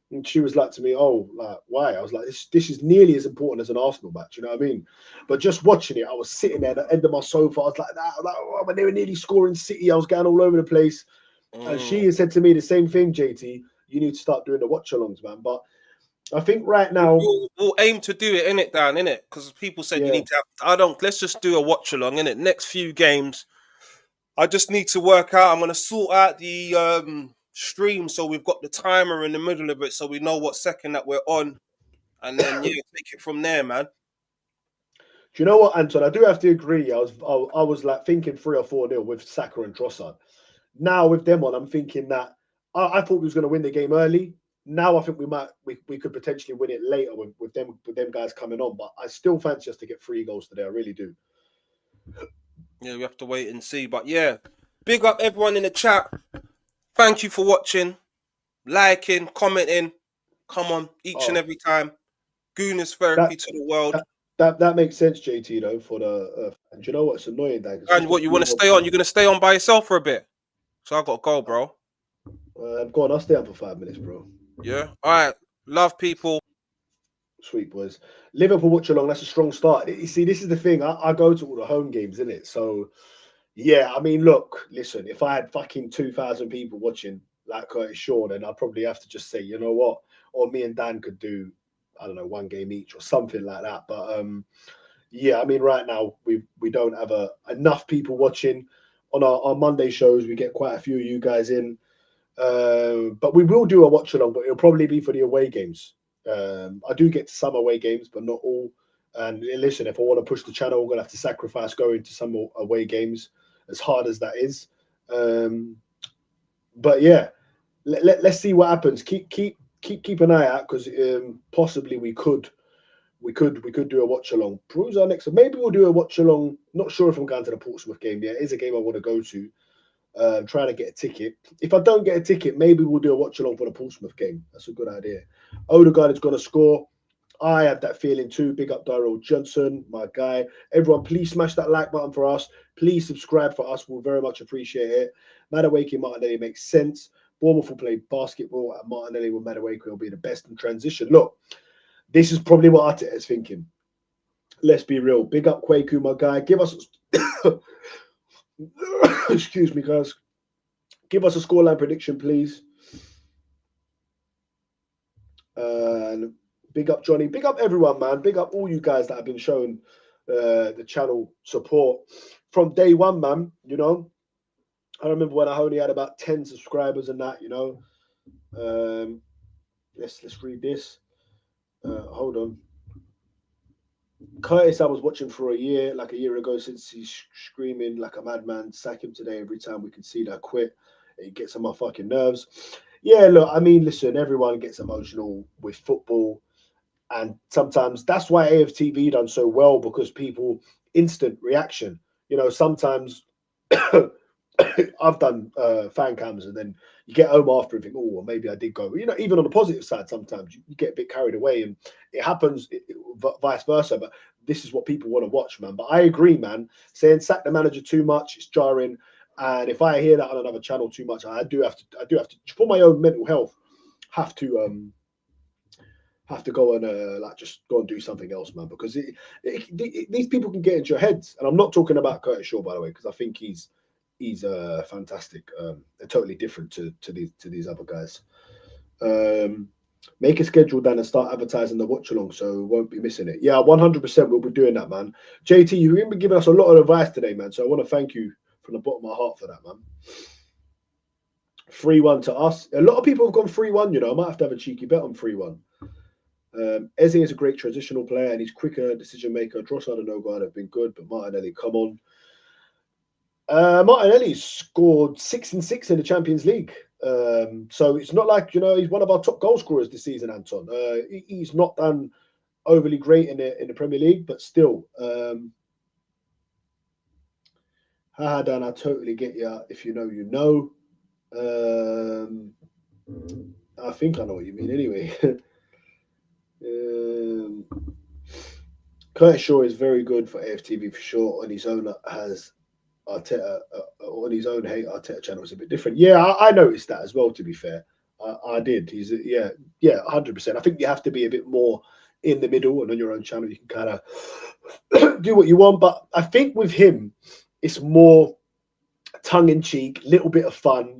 And she was like to me, oh, like, why? I was like, this is nearly as important as an Arsenal match. You know what I mean? But just watching it, I was sitting there at the end of my sofa. I was like, that. Oh, when they were nearly scoring City, I was going all over the place. And Mm. she said to me the same thing, JT. You need to start doing the watch-alongs, man. But I think right now, We'll aim to do it in it, Dan, in it, because people said you yeah. need to have. I don't. Let's just do a watch along in it. Next few games, I just need to work out. I'm gonna sort out the stream so we've got the timer in the middle of it, so we know what second that we're on, and then yeah, take it from there, man. Do you know what, Anton? I do have to agree. I was like thinking 3 or 4-0 with Saka and Trossard. Now with them on, I'm thinking that I thought we was going to win the game early. Now I think we could potentially win it later with them guys coming on. But I still fancy us to get 3 goals today. I really do. Yeah, we have to wait and see, but yeah, big up everyone in the chat. Thank you for watching, liking, commenting. Come on, each and Oh, every time. Gooners therapy that to the world. that makes sense, JT. Though for the do you know what's annoying, that because And just what got you want to 3 goals. stay on? You're gonna stay on by yourself for a bit. So I gotta go, bro. Go on, I'll stay up for 5 minutes, bro. Yeah. All right. Love people. Sweet boys. Liverpool watch along. That's a strong start. You see, this is the thing. I go to all the home games, isn't it? So yeah, I mean, look, listen. If I had fucking 2,000 people watching like Curtis Shaw, then I'd probably have to just say, you know what, or me and Dan could do, I don't know, 1 game each or something like that. But yeah, I mean, right now we don't have enough people watching on our Monday shows. We get quite a few of you guys in. But we will do a watch along, but it'll probably be for the away games. I do get to some away games, but not all. And listen, if I want to push the channel, I'm gonna have to sacrifice going to some away games, as hard as that is. Um, but yeah, let's see what happens. Keep an eye out because possibly we could do a watch along. Who's our next? Maybe we'll do a watch along. Not sure if I'm going to the Portsmouth game. Yeah, it is a game I want to go to. Trying to get a ticket. If I don't get a ticket, maybe we'll do a watch along for the Portsmouth game. That's a good idea. Odegaard is going to score. I have that feeling too. Big up Daryl Johnson, my guy. Everyone, please smash that like button for us. Please subscribe for us. We'll very much appreciate it. Madueke Martinelli makes sense. Bournemouth will play basketball, and Martinelli with Madueke will be the best in transition. Look, this is probably what Arteta is thinking. Let's be real. Big up Kwaku, my guy. Give us excuse me, guys. Give us a scoreline prediction, please. And big up Johnny. Big up everyone, man. Big up all you guys that have been showing the channel support from day one, man. You know, I remember when I only had about 10 subscribers and that. You know, let's read this. Hold on. Curtis, I was watching for a year, like a year ago, since he's screaming like a madman. Sack him today. Every time we can see that quit, it gets on my fucking nerves. Yeah, look, I mean, listen, everyone gets emotional with football, and sometimes that's why AFTV done so well because people instant reaction. You know, sometimes I've done fan cams, and then you get home after and think, oh, well, maybe I did go. You know, even on the positive side, sometimes you get a bit carried away, and it happens vice versa. But this is what people want to watch, man. But I agree, man. Saying sack the manager too much, it's jarring. And if I hear that on another channel too much, I do have to, for my own mental health, have to go and like just go and do something else, man. Because these people can get into your heads, and I'm not talking about Curtis Shaw, by the way, because I think he's fantastic. They're totally different to these other guys. Make a schedule then and start advertising the watch along, so we won't be missing it. Yeah, 100% we'll be doing that, man. JT, you've been giving us a lot of advice today, man. So I want to thank you from the bottom of my heart for that, man. 3-1 to us. A lot of people have gone 3-1. You know, I might have to have a cheeky bet on 3-1. Eze is a great transitional player and he's quicker decision maker. Trossard and Odegaard have been good, but Martinelli, come on. Martinelli scored 6 and 6 in the Champions League. So it's not like, he's one of our top goal scorers this season, Anton. He's not done overly great in the Premier League, but still. Haha, Dan, I totally get you. If you know, you know. I think I know what you mean anyway. um, Curtis Shaw is very good for AFTV for sure. On his own, has Arteta on his own. Hey, Arteta channel is a bit different. Yeah, I noticed that as well. To be fair, I did. He's yeah, 100%. I think you have to be a bit more in the middle, and on your own channel, you can kind of do what you want. But I think with him, it's more tongue in cheek, little bit of fun.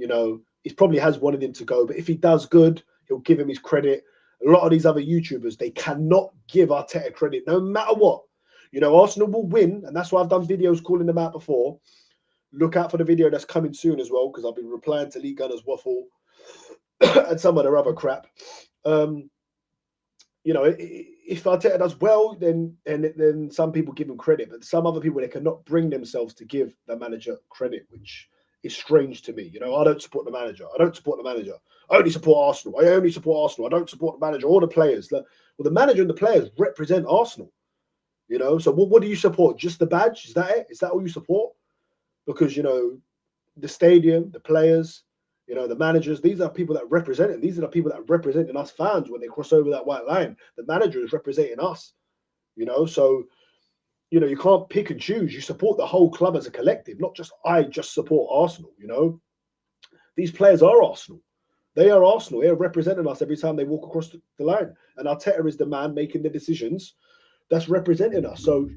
He probably has wanted him to go, but if he does good, he'll give him his credit. A lot of these other YouTubers, they cannot give Arteta credit, no matter what. Arsenal will win, and that's why I've done videos calling them out before. Look out for the video that's coming soon as well, because I've been replying to Lee Gunner's waffle and some of their other crap. If Arteta does well, then some people give him credit, but some other people, they cannot bring themselves to give the manager credit, which is strange to me. I don't support the manager. I don't support the manager. I only support Arsenal. I only support Arsenal. I don't support the manager or the players. Well, the manager and the players represent Arsenal. So what do you support? Just the badge? Is that it? Is that all you support? Because the stadium, the players, the managers, these are people that represent it. These are the people that representing us fans when they cross over that white line. The manager is representing us, so you can't pick and choose. You support the whole club as a collective, not just I just support Arsenal. These players are Arsenal. They are Arsenal. They're representing us every time they walk across the line. And Arteta is the man making the decisions that's representing us. So,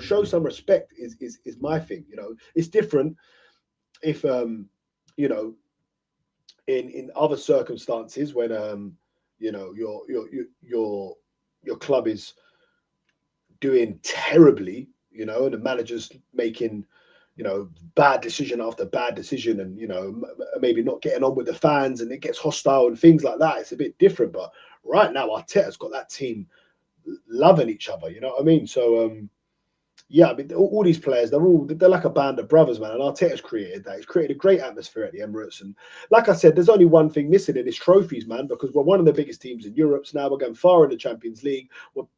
show some respect is my thing. It's different if in other circumstances when your club is doing terribly, and the manager's making bad decision after bad decision, and maybe not getting on with the fans, and it gets hostile and things like that. It's a bit different, but right now Arteta's got that team loving each other. You know what I mean? So yeah, I mean, all these players, they're like a band of brothers, man. And Arteta's created that. He's created a great atmosphere at the Emirates. And like I said, there's only one thing missing, and it's trophies, man, because we're one of the biggest teams in Europe. So now we're going far in the Champions League.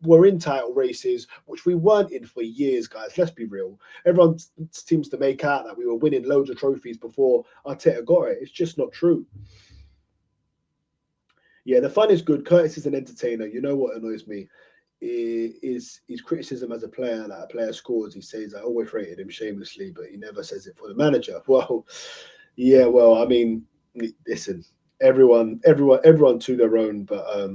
We're in title races, which we weren't in for years, guys. Let's be real. Everyone seems to make out that we were winning loads of trophies before Arteta got it. It's just not true. Yeah, the fun is good. Curtis is an entertainer. You know what annoys me? Is his criticism as a player. That a player scores, he says, I always rated him shamelessly, but he never says it for the manager. Well, yeah, well, I mean, listen, everyone to their own, but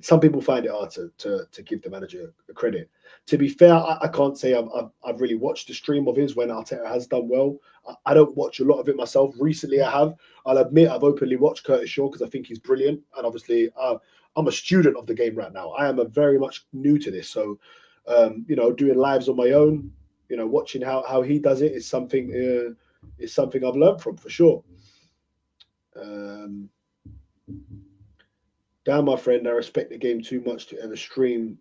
some people find it hard to give the manager the credit. To be fair, I can't say I've really watched the stream of his when Arteta has done well. I don't watch a lot of it myself. Recently, I have. I'll admit I've openly watched Curtis Shaw because I think he's brilliant, and obviously I'm a student of the game right now. I am a very much new to this, so doing lives on my own, watching how he does it is something I've learned from for sure. Damn, my friend, I respect the game too much to ever stream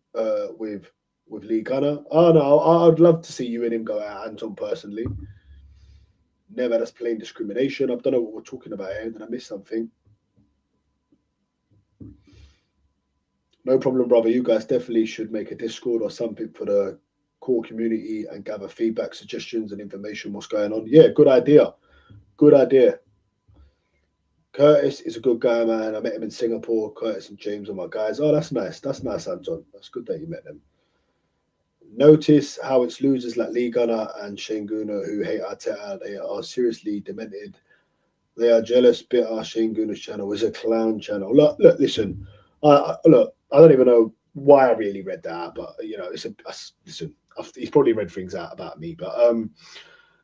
with Lee Gunner. Oh no, I'd love to see you and him go at Anton personally. Never, that's plain discrimination. I don't know what we're talking about here. Did I miss something? No problem, brother. You guys definitely should make a Discord or something for the core community and gather feedback, suggestions, and information. What's going on? Yeah, good idea. Good idea. Curtis is a good guy, man. I met him in Singapore. Curtis and James are my guys. Oh, that's nice. That's nice, Anton. That's good that you met them. Notice how it's losers like Lee Gunner and Shane Guna who hate Arteta. They are seriously demented. They are jealous, bitter. Shane Guna's channel is a clown channel. Look, listen. Look, I don't even know why I really read that, but listen. He's probably read things out about me, but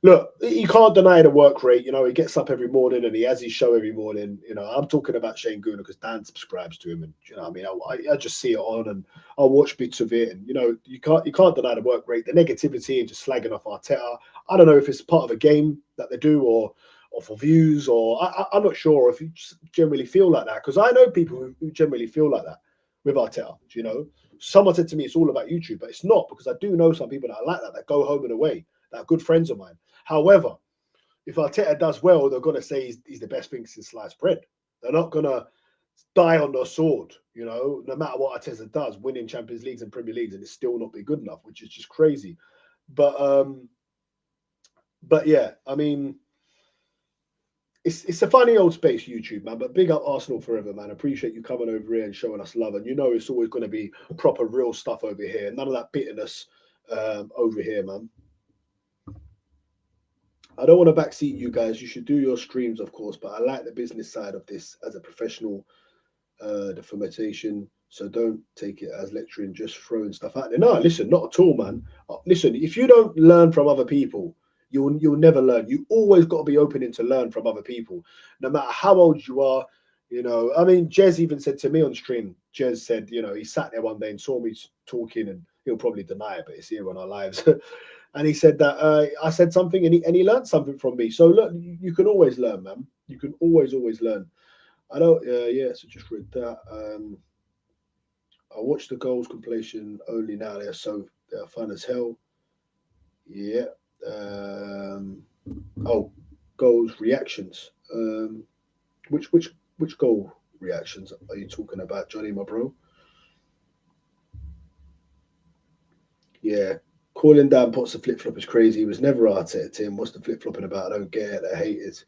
look, you can't deny the work rate. He gets up every morning and he has his show every morning. I'm talking about Shane Guna because Dan subscribes to him, and I mean, I just see it on and I'll watch bits of it, and you can't deny the work rate, the negativity, and just slagging off Arteta. I don't know if it's part of a game that they do or for views, or I'm not sure if you generally feel like that, because I know people who generally feel like that with Arteta. Someone said to me it's all about YouTube, but it's not, because I do know some people that are like that go home and away, that are good friends of mine. However, if Arteta does well, they're going to say he's the best thing since sliced bread. They're not going to die on their sword, no matter what Arteta does, winning Champions Leagues and Premier Leagues, and it's still not be good enough, which is just crazy. But yeah, I mean, it's a funny old space, YouTube, man. But big up Arsenal forever, man. Appreciate you coming over here and showing us love. And it's always going to be proper, real stuff over here. None of that bitterness over here, man. I don't want to backseat you guys. You should do your streams, of course, but I like the business side of this as a professional deformation. So don't take it as lecturing, just throwing stuff out there. No, listen, not at all, man. Listen, if you don't learn from other people, you'll never learn. You always got to be open to learn from other people, no matter how old you are. I mean, Jez even said to me on stream. Jez said, he sat there one day and saw me talking, and he'll probably deny it, but it's here on our lives. And he said that I said something, and he learned something from me. So look, you can always learn, man. You can always learn. I don't. Yeah. So just read that. I watched the goals compilation only now. They're fun as hell. Yeah. Oh, goals reactions. Which goal reactions are you talking about, Johnny, my bro? Yeah. Calling down Potts a flip flop is crazy. He was never Arteta, Tim. What's the flip flopping about? I don't get it. I hate it.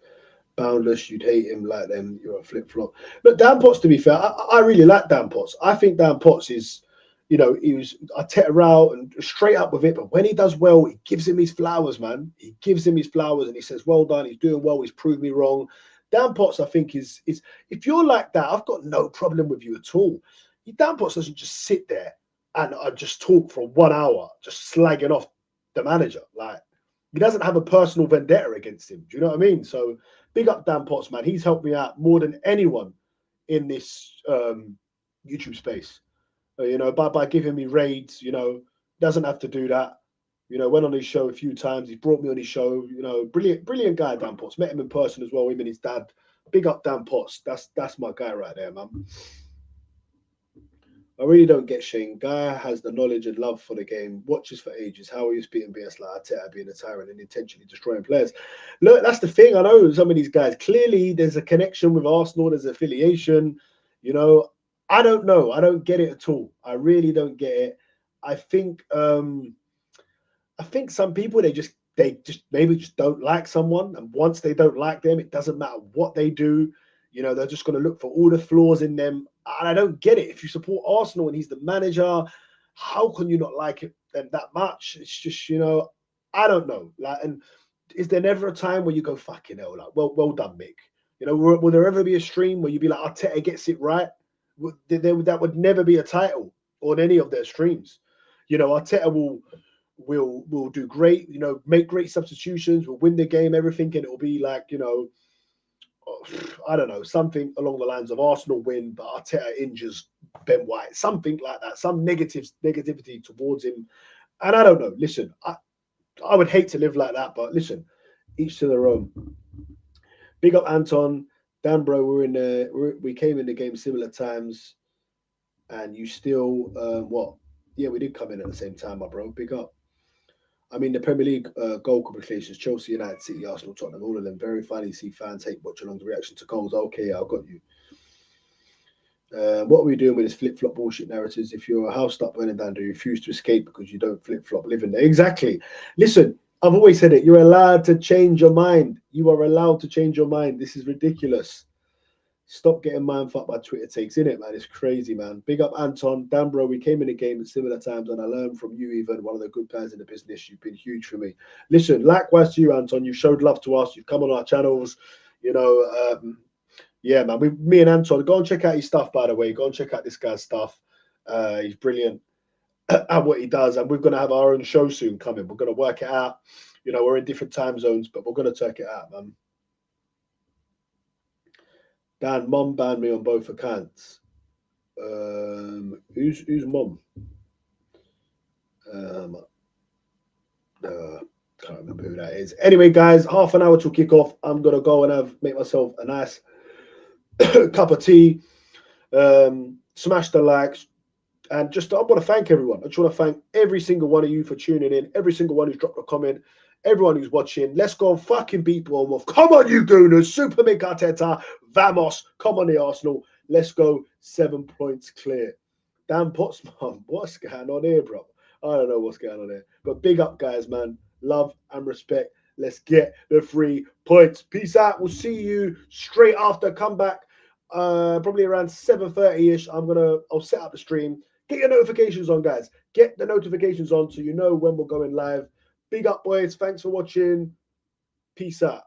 Boundless, you'd hate him like them. You're a flip flop. But Dan Potts, to be fair, I really like Dan Potts. I think Dan Potts is, he was Arteta out and straight up with it. But when he does well, he gives him his flowers, man. He gives him his flowers and he says, well done. He's doing well. He's proved me wrong. Dan Potts, I think, is if you're like that, I've got no problem with you at all. Dan Potts doesn't just sit there and just talk for 1 hour, just slagging off the manager. Like, he doesn't have a personal vendetta against him. Do you know what I mean? So big up Dan Potts, man. He's helped me out more than anyone in this YouTube space. By giving me raids. Doesn't have to do that. Went on his show a few times. He brought me on his show. Brilliant guy, Dan Potts. Met him in person as well. Him and his dad. Big up Dan Potts. That's my guy right there, man. I really don't get Shane. Guy has the knowledge and love for the game. Watches for ages. How are you beating BS like Arteta being a tyrant and intentionally destroying players? Look, that's the thing. I know some of these guys. Clearly, there's a connection with Arsenal. There's affiliation. I don't know. I don't get it at all. I really don't get it. I think some people they just maybe just don't like someone, and once they don't like them, it doesn't matter what they do. They're just going to look for all the flaws in them. And I don't get it. If you support Arsenal and he's the manager, how can you not like him that much? It's just, I don't know. Like, and is there never a time where you go, fucking hell, like, well done, Mick? Will there ever be a stream where you be like, Arteta gets it right? That would never be a title on any of their streams. Arteta will do great, make great substitutions, will win the game, everything, and it will be like, I don't know, something along the lines of Arsenal win, but Arteta injures Ben White, something like that, some negativity towards him. And I don't know. Listen, I would hate to live like that, but listen, each to their own. Big up Anton, Dan, bro. We came in the game similar times, and you still what? Yeah, we did come in at the same time, my bro. Big up. I mean, the Premier League goal competitions, Chelsea, United, City, Arsenal, Tottenham, all of them. Very funny to see fans hate watch along the reaction to goals. Okay, I've got you. What are we doing with this flip-flop bullshit narratives? If you're a house start burning down, do you refuse to escape because you don't flip-flop living there? Exactly. Listen, I've always said it. You're allowed to change your mind. You are allowed to change your mind. This is ridiculous. Stop getting mind fucked by Twitter takes, in it, man. It's crazy, man. Big up Anton. Dan, bro, we came in the game at similar times and I learned from you, even one of the good guys in the business. You've been huge for me. Listen, likewise to you, Anton. You showed love to us. You've come on our channels. Yeah, man. Me and Anton, go and check out his stuff, by the way. Go and check out this guy's stuff. He's brilliant at what he does. And we're going to have our own show soon coming. We're going to work it out. We're in different time zones, but we're going to check it out, man. Dan, mom banned me on both accounts. Who's mom? Can't remember who that is. Anyway, guys, half an hour to kick off. I'm gonna go and make myself a nice cup of tea. Smash the likes, and I want to thank everyone. I just want to thank every single one of you for tuning in. Every single one who's dropped a comment. everyone who's watching. Let's go fucking beat Bournemouth. Come on, you Gooners. Super Mick Arteta. Vamos. Come on, the Arsenal. Let's go 7 points clear. Dan Pottsman, what's going on here, bro? I don't know what's going on here. But big up, guys, man. Love and respect. Let's get the 3 points. Peace out. We'll see you straight after. Come back probably around 7:30ish. I'll set up the stream. Get your notifications on, guys. Get the notifications on so you know when we're going live. Big up, boys. Thanks for watching. Peace out.